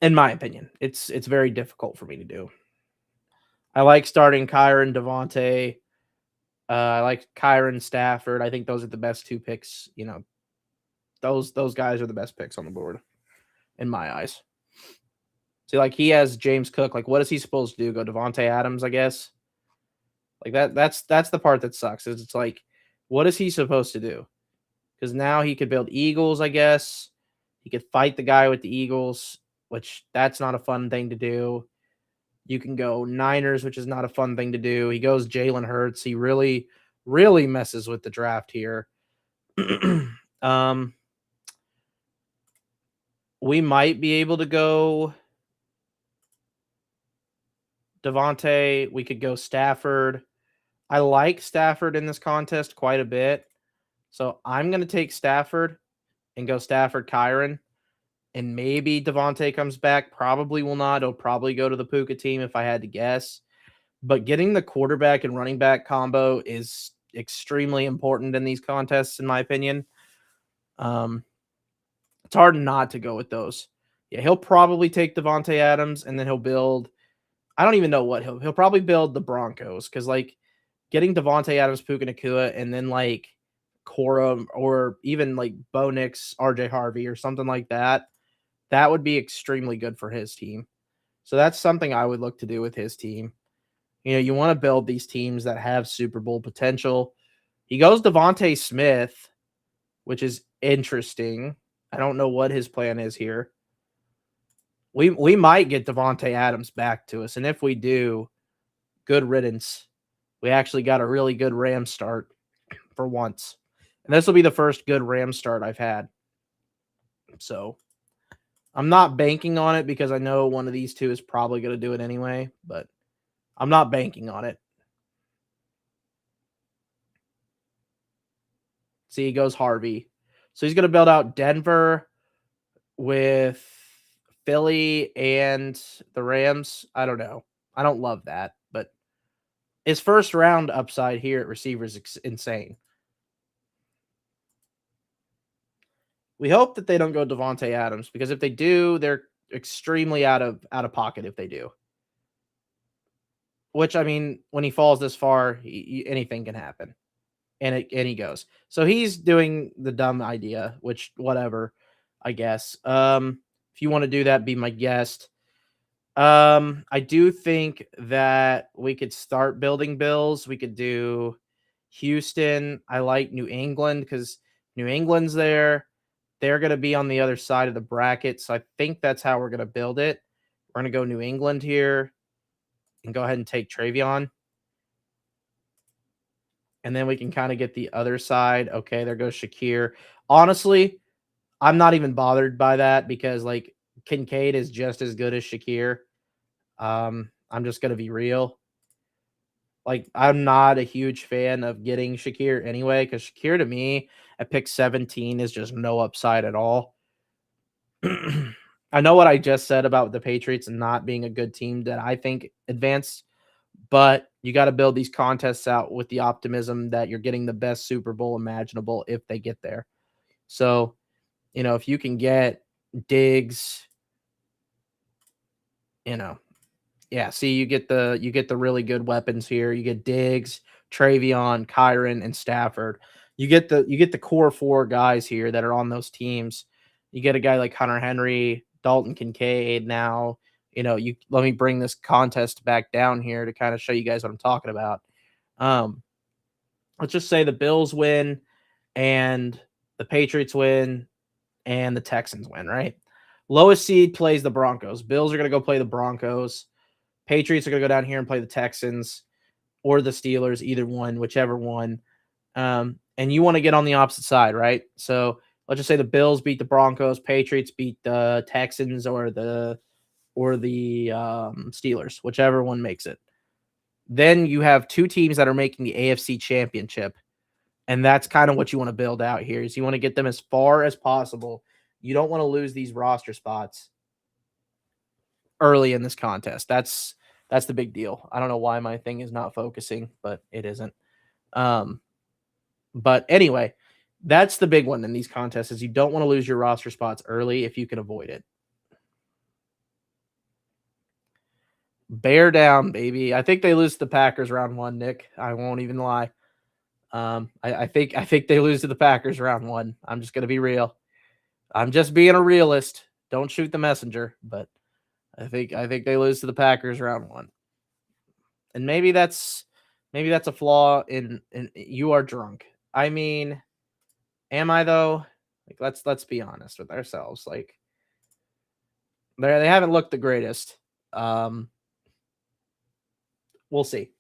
S1: In my opinion, it's very difficult for me to do. I like starting Kyron, Devontae. I like Kyron, Stafford. I think those are the best 2 picks. You know, those guys are the best picks on the board in my eyes. See, like he has James Cook. Like, what is he supposed to do? Go Devontae Adams, I guess. Like that's the part that sucks. Is it's like, what is he supposed to do? Because now he could build Eagles, I guess. He could fight the guy with the Eagles, which that's not a fun thing to do. You can go Niners, which is not a fun thing to do. He goes Jalen Hurts. He really, really messes with the draft here. We might be able to go Devontae. We could go Stafford. I like Stafford in this contest quite a bit. So I'm going to take Stafford and go Stafford, Kyron. And maybe Devontae comes back. Probably will not. He'll probably go to the Puka team if I had to guess. But getting the quarterback and running back combo is extremely important in these contests, in my opinion. It's hard not to go with those. Yeah, he'll probably take Devontae Adams, and then he'll build. I don't even know what he'll probably build the Broncos because like getting Devontae Adams, Puka Nacua, and then like Cora or even like Bo Nix, RJ Harvey or something like that. That would be extremely good for his team. So that's something I would look to do with his team. You know, you want to build these teams that have Super Bowl potential. He goes Devontae Smith, which is interesting. I don't know what his plan is here. We might get Devontae Adams back to us. And if we do, good riddance. We actually got a really good Rams start for once. And this will be the first good Rams start I've had. So I'm not banking on it because I know one of these 2 is probably going to do it anyway, but I'm not banking on it. See, he goes Harvey. So he's going to build out Denver with Philly and the Rams, I don't know. I don't love that, but his first round upside here at receiver is insane. We hope that they don't go Devontae Adams, because if they do, they're extremely out of pocket if they do. Which, I mean, when he falls this far, anything can happen. And he goes. So he's doing the dumb idea, which whatever, I guess. If you want to do that, be my guest. I do think that we could start building bills. We could do Houston. I like New England because New England's there. They're going to be on the other side of the bracket. So I think that's how we're going to build it. We're going to go New England here and go ahead and take Travion. And then we can kind of get the other side. Okay, there goes Shakir. Honestly, I'm not even bothered by that because, like, Kincaid is just as good as Shakir. I'm just going to be real. Like, I'm not a huge fan of getting Shakir anyway, because Shakir to me at pick 17 is just no upside at all. I know what I just said about the Patriots not being a good team that I think advanced, but you got to build these contests out with the optimism that you're getting the best Super Bowl imaginable if they get there. So, you know, if you can get Diggs, you know, yeah, see, you get the really good weapons here. You get Diggs, Travion, Kyron, and Stafford. You get the core 4 guys here that are on those teams. You get a guy like Hunter Henry, Dalton Kincaid. Now, you know, let me bring this contest back down here to kind of show you guys what I'm talking about. Let's just say the Bills win and the Patriots win and the Texans win, right? Lowest seed plays the Broncos. Bills are going to go play the Broncos. Patriots are going to go down here and play the Texans or the Steelers, either one, whichever one. And you want to get on the opposite side, right? So let's just say the Bills beat the Broncos, Patriots beat the Texans or the Steelers, whichever one makes it. Then you have 2 teams that are making the AFC Championship. And that's kind of what you want to build out here is you want to get them as far as possible. You don't want to lose these roster spots early in this contest. That's the big deal. I don't know why my thing is not focusing, but it isn't. But anyway, that's the big one in these contests is you don't want to lose your roster spots early if you can avoid it. Bear down, baby. I think they lose to the Packers round 1, Nick. I won't even lie. I think they lose to the Packers round 1. I'm just gonna be real. I'm just being a realist. Don't shoot the messenger, but I think they lose to the Packers round 1. And maybe that's a flaw in you are drunk. I mean, am I though? Like let's be honest with ourselves. Like they haven't looked the greatest. We'll see.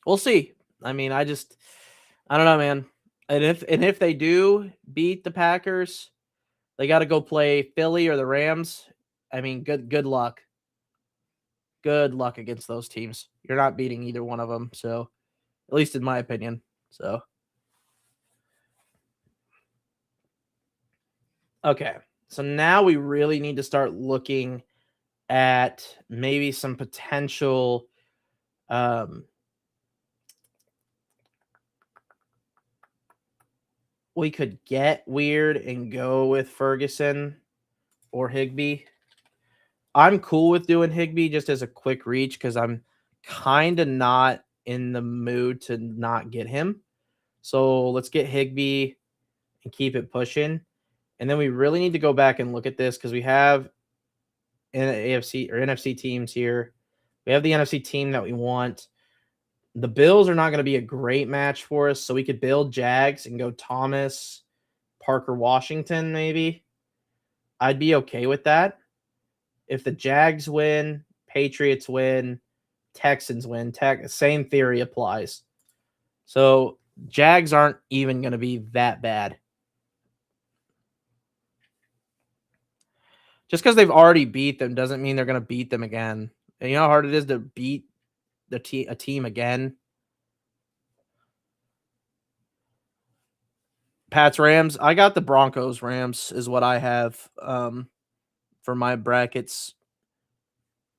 S1: We'll see. I mean, I don't know, man. And if they do beat the Packers, they got to go play Philly or the Rams. I mean, good luck. Good luck against those teams. You're not beating either one of them. So, at least in my opinion. So, okay. So now we really need to start looking at maybe some potential we could get weird and go with Ferguson or Higbee. I'm cool with doing Higbee just as a quick reach because I'm kind of not in the mood to not get him. So let's get Higbee and keep it pushing. And then we really need to go back and look at this because we have AFC or NFC teams here. We have the NFC team that we want. The Bills are not going to be a great match for us, so we could build Jags and go Thomas, Parker, Washington, maybe. I'd be okay with that. If the Jags win, Patriots win, Texans win, same theory applies. So Jags aren't even going to be that bad. Just because they've already beat them doesn't mean they're going to beat them again. And you know how hard it is to beat a team again? Pats Rams. I got the Broncos Rams is what I have for my brackets,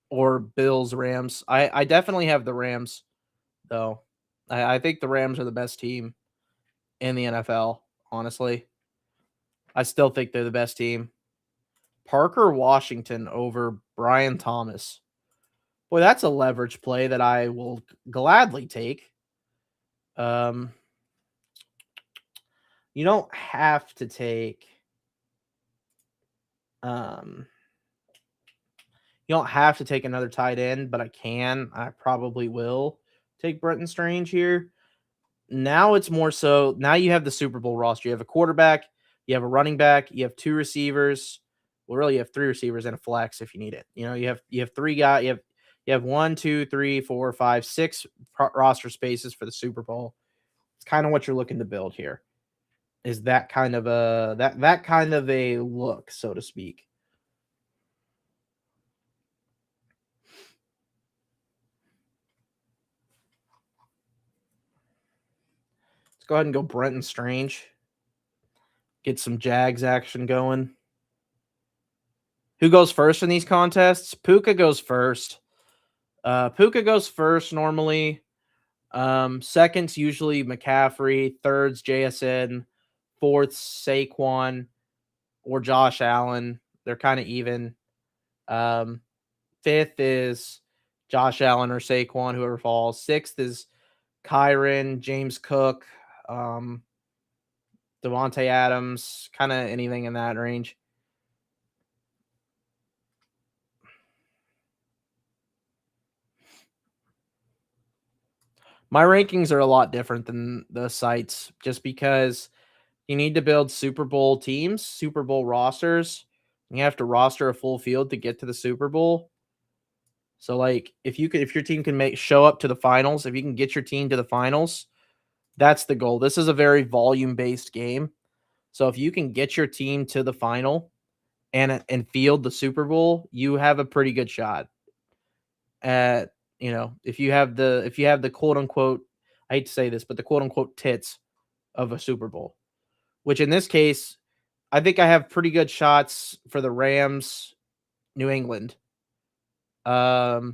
S1: or Bills Rams. I definitely have the Rams though. I think the Rams are the best team in the NFL, honestly. I still think they're the best team. Parker Washington over Brian Thomas. Boy, that's a leverage play that I will gladly take. You don't have to take you don't have to take another tight end, but I probably will take Brenton Strange here. Now it's more so, now you have the Super Bowl roster. You have a quarterback, you have a running back, you have two receivers. Well, really, you have three receivers and a flex if you need it. You know, you have three guys. You have 1, 2, 3, 4, 5, 6 roster spaces for the Super Bowl. It's kind of what you're looking to build here. Is that kind of a look, so to speak. Let's go ahead and go Brenton Strange. Get some Jags action going. Who goes first in these contests? Puka goes first. Puka goes first normally. Second's usually McCaffrey. Third's JSN. Fourth, Saquon or Josh Allen. They're kind of even. Fifth is Josh Allen or Saquon, whoever falls. Sixth is Kyron, James Cook, Devontae Adams, kind of anything in that range. My rankings are a lot different than the sites just because you need to build Super Bowl teams, Super Bowl rosters. You have to roster a full field to get to the Super Bowl. So, like, if your team can show up to the finals, if you can get your team to the finals, that's the goal. This is a very volume-based game. So if you can get your team to the final and field the Super Bowl, you have a pretty good shot at, if you have the quote unquote, I hate to say this, but the quote unquote tits of a Super Bowl, which in this case, I think I have pretty good shots for the Rams, New England. The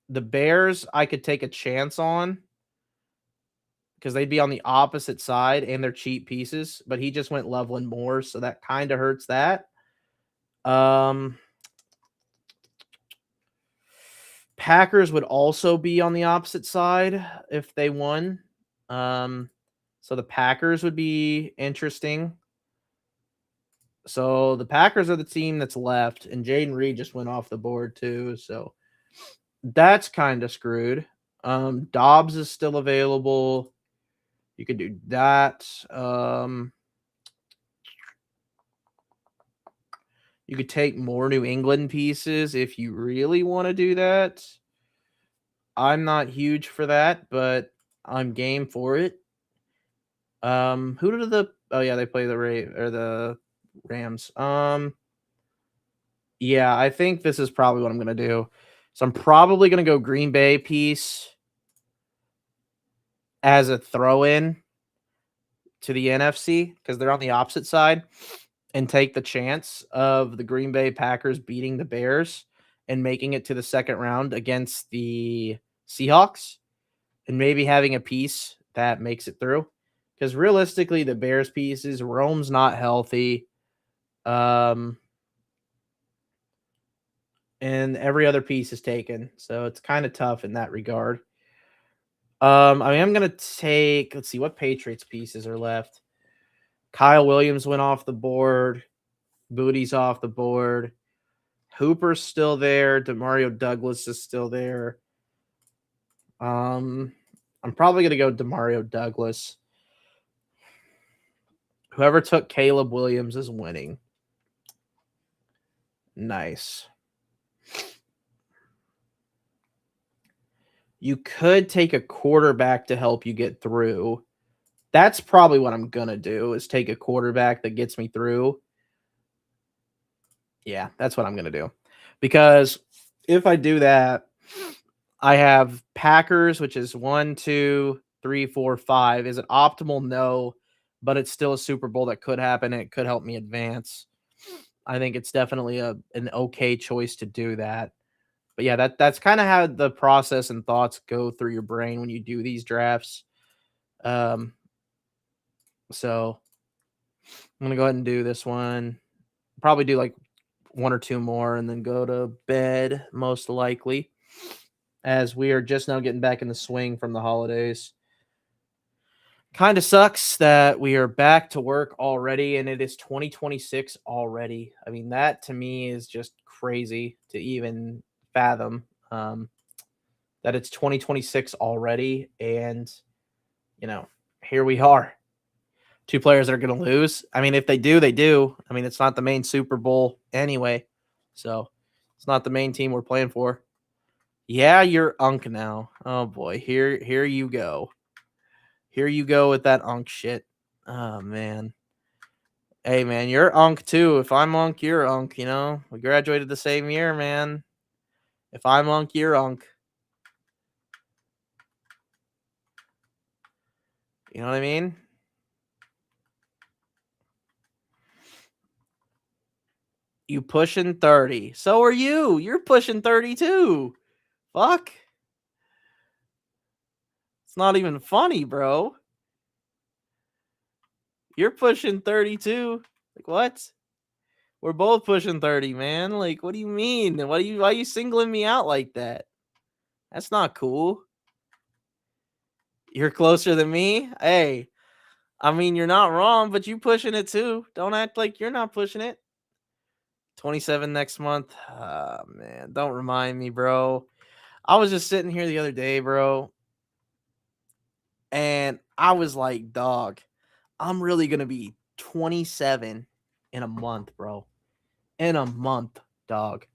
S1: Bears, I could take a chance on because they'd be on the opposite side and they're cheap pieces, but he just went Loveland Moore, so that kind of hurts that. Packers would also be on the opposite side if they won. So the Packers would be interesting. So the Packers are the team that's left, and Jaden Reed just went off the board too, so that's kind of screwed. Dobbs is still available. You could do that. You could take more New England pieces if you really want to do that. I'm not huge for that, but I'm game for it. Who did they play the Rams. Yeah, I think this is probably what I'm going to do. So I'm probably going to go Green Bay piece as a throw-in to the NFC because they're on the opposite side, and take the chance of the Green Bay Packers beating the Bears and making it to the second round against the Seahawks, and maybe having a piece that makes it through. Because realistically, the Bears pieces, Rome's not healthy. And every other piece is taken. So it's kind of tough in that regard. I'm going to take, let's see, what Patriots pieces are left. Kyle Williams went off the board. Booty's off the board. Hooper's still there. Demario Douglas is still there. I'm probably going to go Demario Douglas. Whoever took Caleb Williams is winning. Nice. You could take a quarterback to help you get through. That's probably what I'm going to do, is take a quarterback that gets me through. Yeah, that's what I'm going to do. Because if I do that, I have Packers, which is 1, 2, 3, 4, 5. Is it optimal? No. but it's still a Super Bowl that could happen. And it could help me advance. I think it's definitely an okay choice to do that. But yeah, that's kind of how the process and thoughts go through your brain when you do these drafts. So I'm gonna go ahead and do this one. Probably do like one or two more and then go to bed, most likely, as we are just now getting back in the swing from the holidays. Kind of sucks that we are back to work already and it is 2026 already. I mean, that to me is just crazy to even fathom, that it's 2026 already. And, here we are. Two players that are going to lose. I mean, if they do, they do. I mean, it's not the main Super Bowl anyway. So it's not the main team we're playing for. Yeah, you're Unk now. Oh boy, here you go. Here you go with that Unk shit. Oh man. Hey man, you're Unk too. If I'm Unk, you're Unk, We graduated the same year, man. If I'm Unk, you're Unk. You know what I mean? You pushing 30. So are you. You're pushing 30 too. Fuck. It's not even funny, bro. You're pushing 32. Like, what? We're both pushing 30, man. Like, what do you mean? Why are you singling me out like that? That's not cool. You're closer than me? Hey, I mean, you're not wrong, but you pushing it too. Don't act like you're not pushing it. 27 next month. Ah, man, don't remind me, bro. I was just sitting here the other day, bro, and I was like, dog, I'm really going to be 27 in a month, bro. In a month, dog.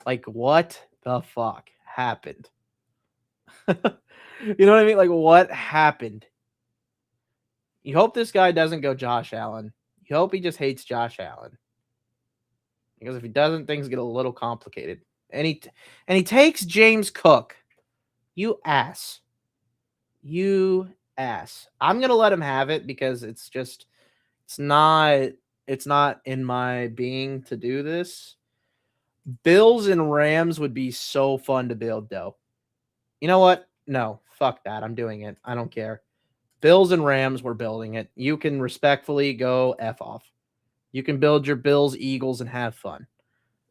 S1: Like, what the fuck happened? You know what I mean? Like, what happened? You hope this guy doesn't go Josh Allen. You hope he just hates Josh Allen. Because if he doesn't, things get a little complicated. And he takes James Cook. You ass. You ass. I'm going to let him have it because it's not in my being to do this. Bills and Rams would be so fun to build, though. You know what? No, fuck that. I'm doing it. I don't care. Bills and Rams, we're building it. You can respectfully go F off. You can build your Bills, Eagles, and have fun.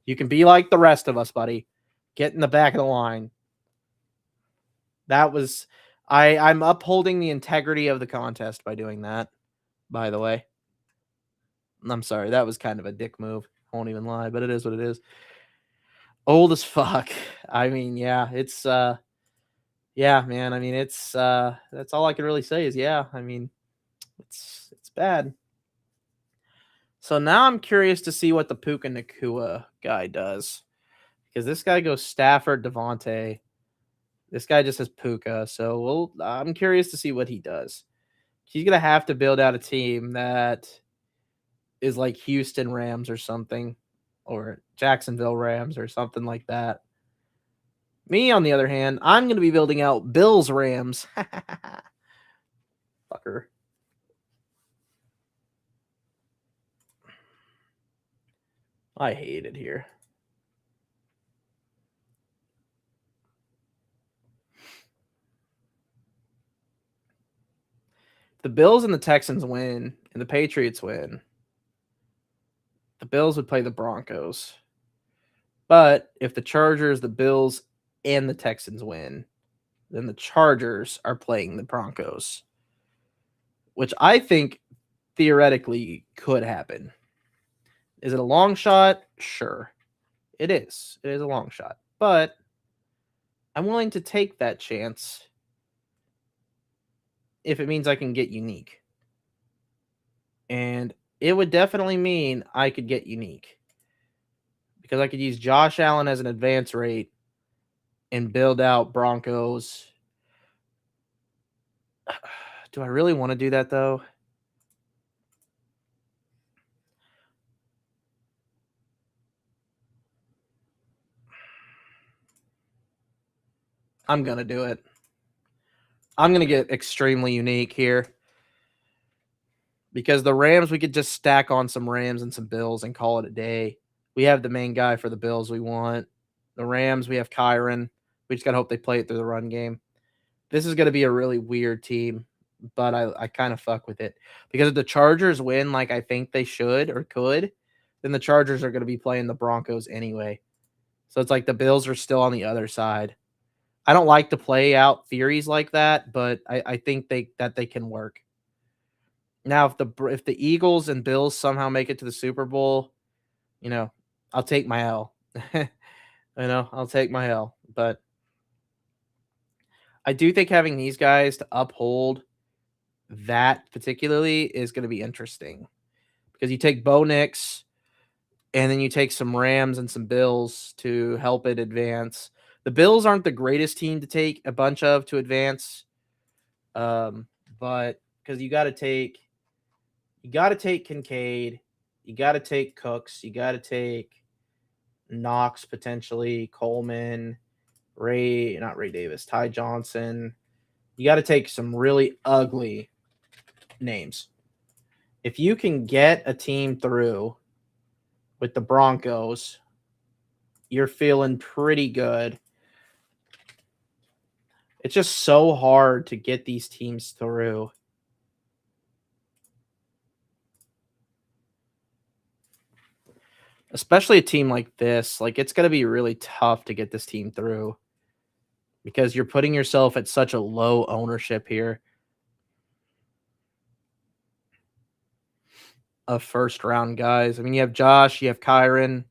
S1: You can be like the rest of us, buddy. Get in the back of the line. That was... I'm upholding the integrity of the contest by doing that, by the way. I'm sorry. That was kind of a dick move. I won't even lie, but it is what it is. Old as fuck. I mean, yeah, it's... yeah, man. I mean, it's that's all I can really say is yeah. I mean, it's bad. So now I'm curious to see what the Puka Nacua guy does. Because this guy goes Stafford, Devontae. This guy just has Puka. So I'm curious to see what he does. He's going to have to build out a team that is like Houston Rams or something. Or Jacksonville Rams or something like that. Me, on the other hand, I'm going to be building out Bills Rams. Fucker. I hate it here. The Bills and the Texans win, and the Patriots win. The Bills would play the Broncos. But if the Chargers, the Bills, and the Texans win, then the Chargers are playing the Broncos, which I think theoretically could happen. Is it a long shot? Sure. It is. It is a long shot. But I'm willing to take that chance if it means I can get unique. And it would definitely mean I could get unique. Because I could use Josh Allen as an advance rate and build out Broncos. Do I really want to do that, though? I'm going to do it. I'm going to get extremely unique here. Because the Rams, we could just stack on some Rams and some Bills and call it a day. We have the main guy for the Bills we want. The Rams, we have Kyron. We just got to hope they play it through the run game. This is going to be a really weird team, but I kind of fuck with it. Because if the Chargers win like I think they should or could, then the Chargers are going to be playing the Broncos anyway. So it's like the Bills are still on the other side. I don't like to play out theories like that, but I think that they can work. Now, if the Eagles and Bills somehow make it to the Super Bowl, I'll take my L. I'll take my L. But I do think having these guys to uphold that particularly is going to be interesting. Because you take Bo Nix, and then you take some Rams and some Bills to help it advance. The Bills aren't the greatest team to take a bunch of to advance, but because you got to take Kincaid, you got to take Cooks, you got to take Knox potentially, Coleman, not Ray Davis, Ty Johnson. You got to take some really ugly names. If you can get a team through with the Broncos, you're feeling pretty good. It's just so hard to get these teams through. Especially a team like this. Like, it's going to be really tough to get this team through because you're putting yourself at such a low ownership here of first-round guys. I mean, you have Josh, you have Kyron.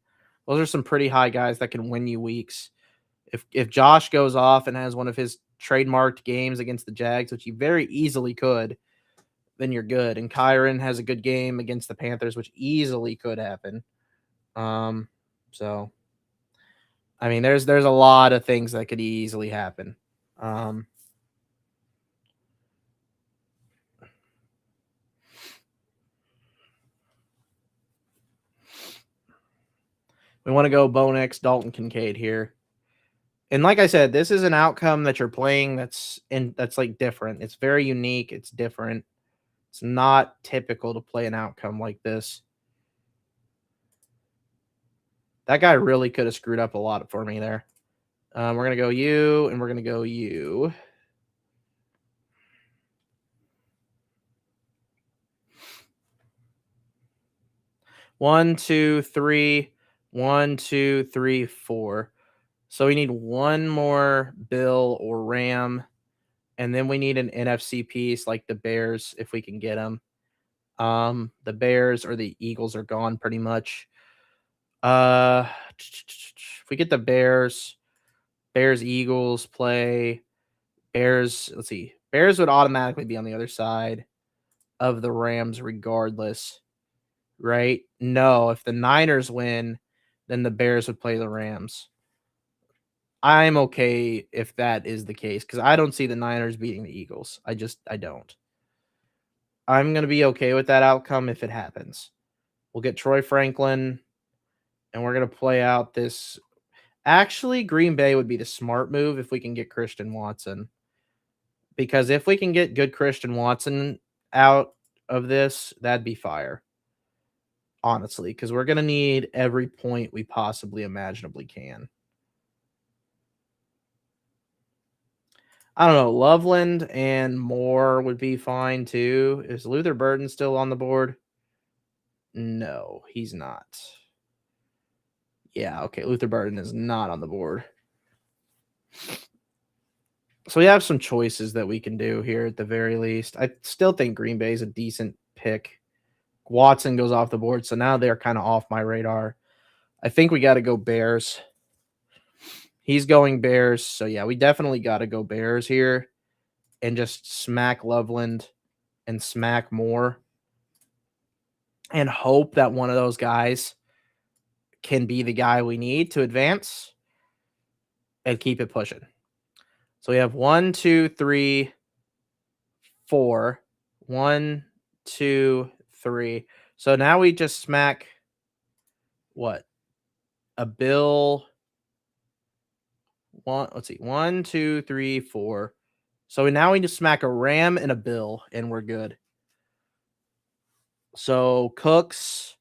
S1: Those are some pretty high guys that can win you weeks. If Josh goes off and has one of his trademarked games against the Jags, which he very easily could, then you're good. And Kyron has a good game against the Panthers, which easily could happen. So I mean, there's a lot of things that could easily happen. We want to go Bo Nix, Dalton Kincaid here. And like I said, this is an outcome that you're playing that's like different. It's very unique. It's different. It's not typical to play an outcome like this. That guy really could have screwed up a lot for me there. We're going to go you, and we're going to go you. One, two, three. 1, 2, 3, 4. So we need one more Bill or Ram, and then we need an NFC piece like the Bears if we can get them. The Bears or the Eagles are gone pretty much. If we get the Bears, Eagles play. Bears, let's see. Bears would automatically be on the other side of the Rams regardless, right? No, if the Niners win, then the Bears would play the Rams. I'm okay if that is the case because I don't see the Niners beating the Eagles. I don't. I'm going to be okay with that outcome if it happens. We'll get Troy Franklin, and we're going to play out this. Actually, Green Bay would be the smart move if we can get Christian Watson. Because if we can get good Christian Watson out of this, that'd be fire. Honestly, because we're going to need every point we possibly imaginably can. I don't know. Loveland and Moore would be fine too. Is Luther Burden still on the board? No, he's not. Yeah, okay. Luther Burden is not on the board. So we have some choices that we can do here at the very least. I still think Green Bay is a decent pick. Watson goes off the board, so now they're kind of off my radar. I think we got to go Bears. He's going Bears, so yeah, we definitely got to go Bears here and just smack Loveland and smack Moore and hope that one of those guys can be the guy we need to advance and keep it pushing. So we have 1, 2, 3, 4. 1, 2, 3. So now we just smack what? A Bill. Let's see. 1, 2, 3, 4. So now we just smack a Ram and a Bill, and we're good. So Cooks,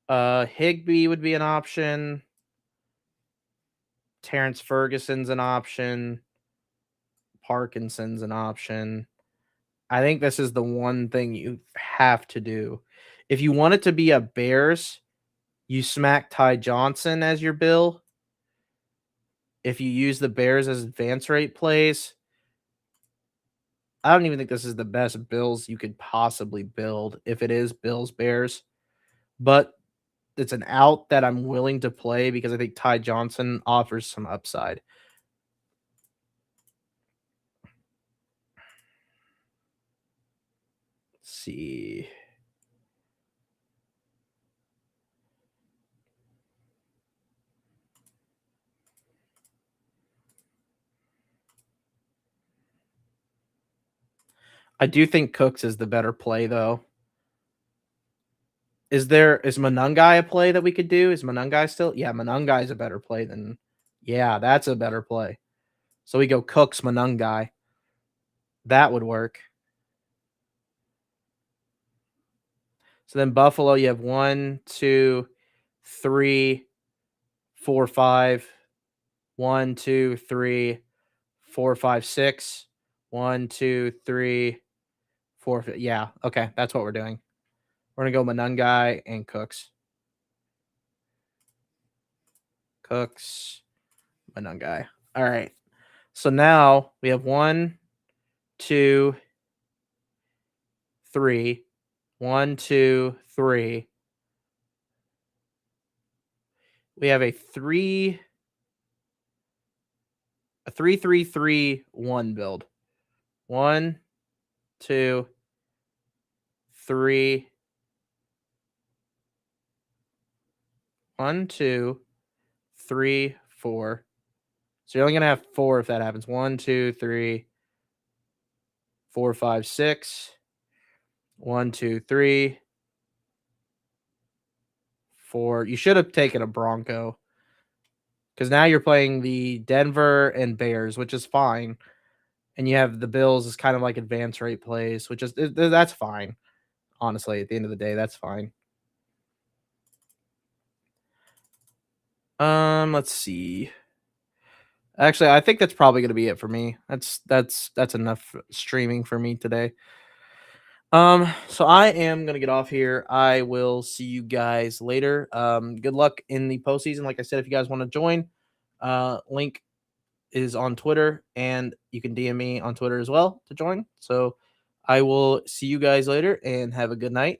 S1: Higbee would be an option. Terrence Ferguson's an option. Parkinson's an option. I think this is the one thing you have to do. If you want it to be a Bears, you smack Ty Johnson as your bill. If you use the Bears as advance rate plays, I don't even think this is the best Bills you could possibly build if it is Bills Bears. But it's an out that I'm willing to play because I think Ty Johnson offers some upside. Let's see. I do think Cooks is the better play, though. Is Monungai a play that we could do? Is Monungai still? Yeah, Monungai is a better play than. Yeah, that's a better play. So we go Cooks, Monungai. That would work. So then Buffalo, you have 1, 2, 3, 4, 5. 1, 2, 3, 4, 5, 6. 1, 2, 3, 4, 5. Yeah, okay, that's what we're doing. We're gonna go Monungai and Cooks. Cooks, Monungai. All right. So now we have 1, 2, 3. 1, 2, 3. We have a 3 3 3 3 1 build. 1, 2, 3. 1, 2, 3, 4. So you're only gonna have 4 if that happens. 1, 2, 3, 4, 5, 6. 1, 2, 3, 4. You should have taken a Bronco because now you're playing the Denver and Bears, which is fine, and you have the Bills as kind of like advance rate plays, which is that's fine. Honestly, at the end of the day, that's fine. Let's see. Actually, I think that's probably going to be it for me. That's enough streaming for me today. So I am gonna get off here. I will see you guys later. Good luck in the postseason. Like I said, if you guys want to join, link is on Twitter, and you can DM me on Twitter as well to join. So I will see you guys later and have a good night.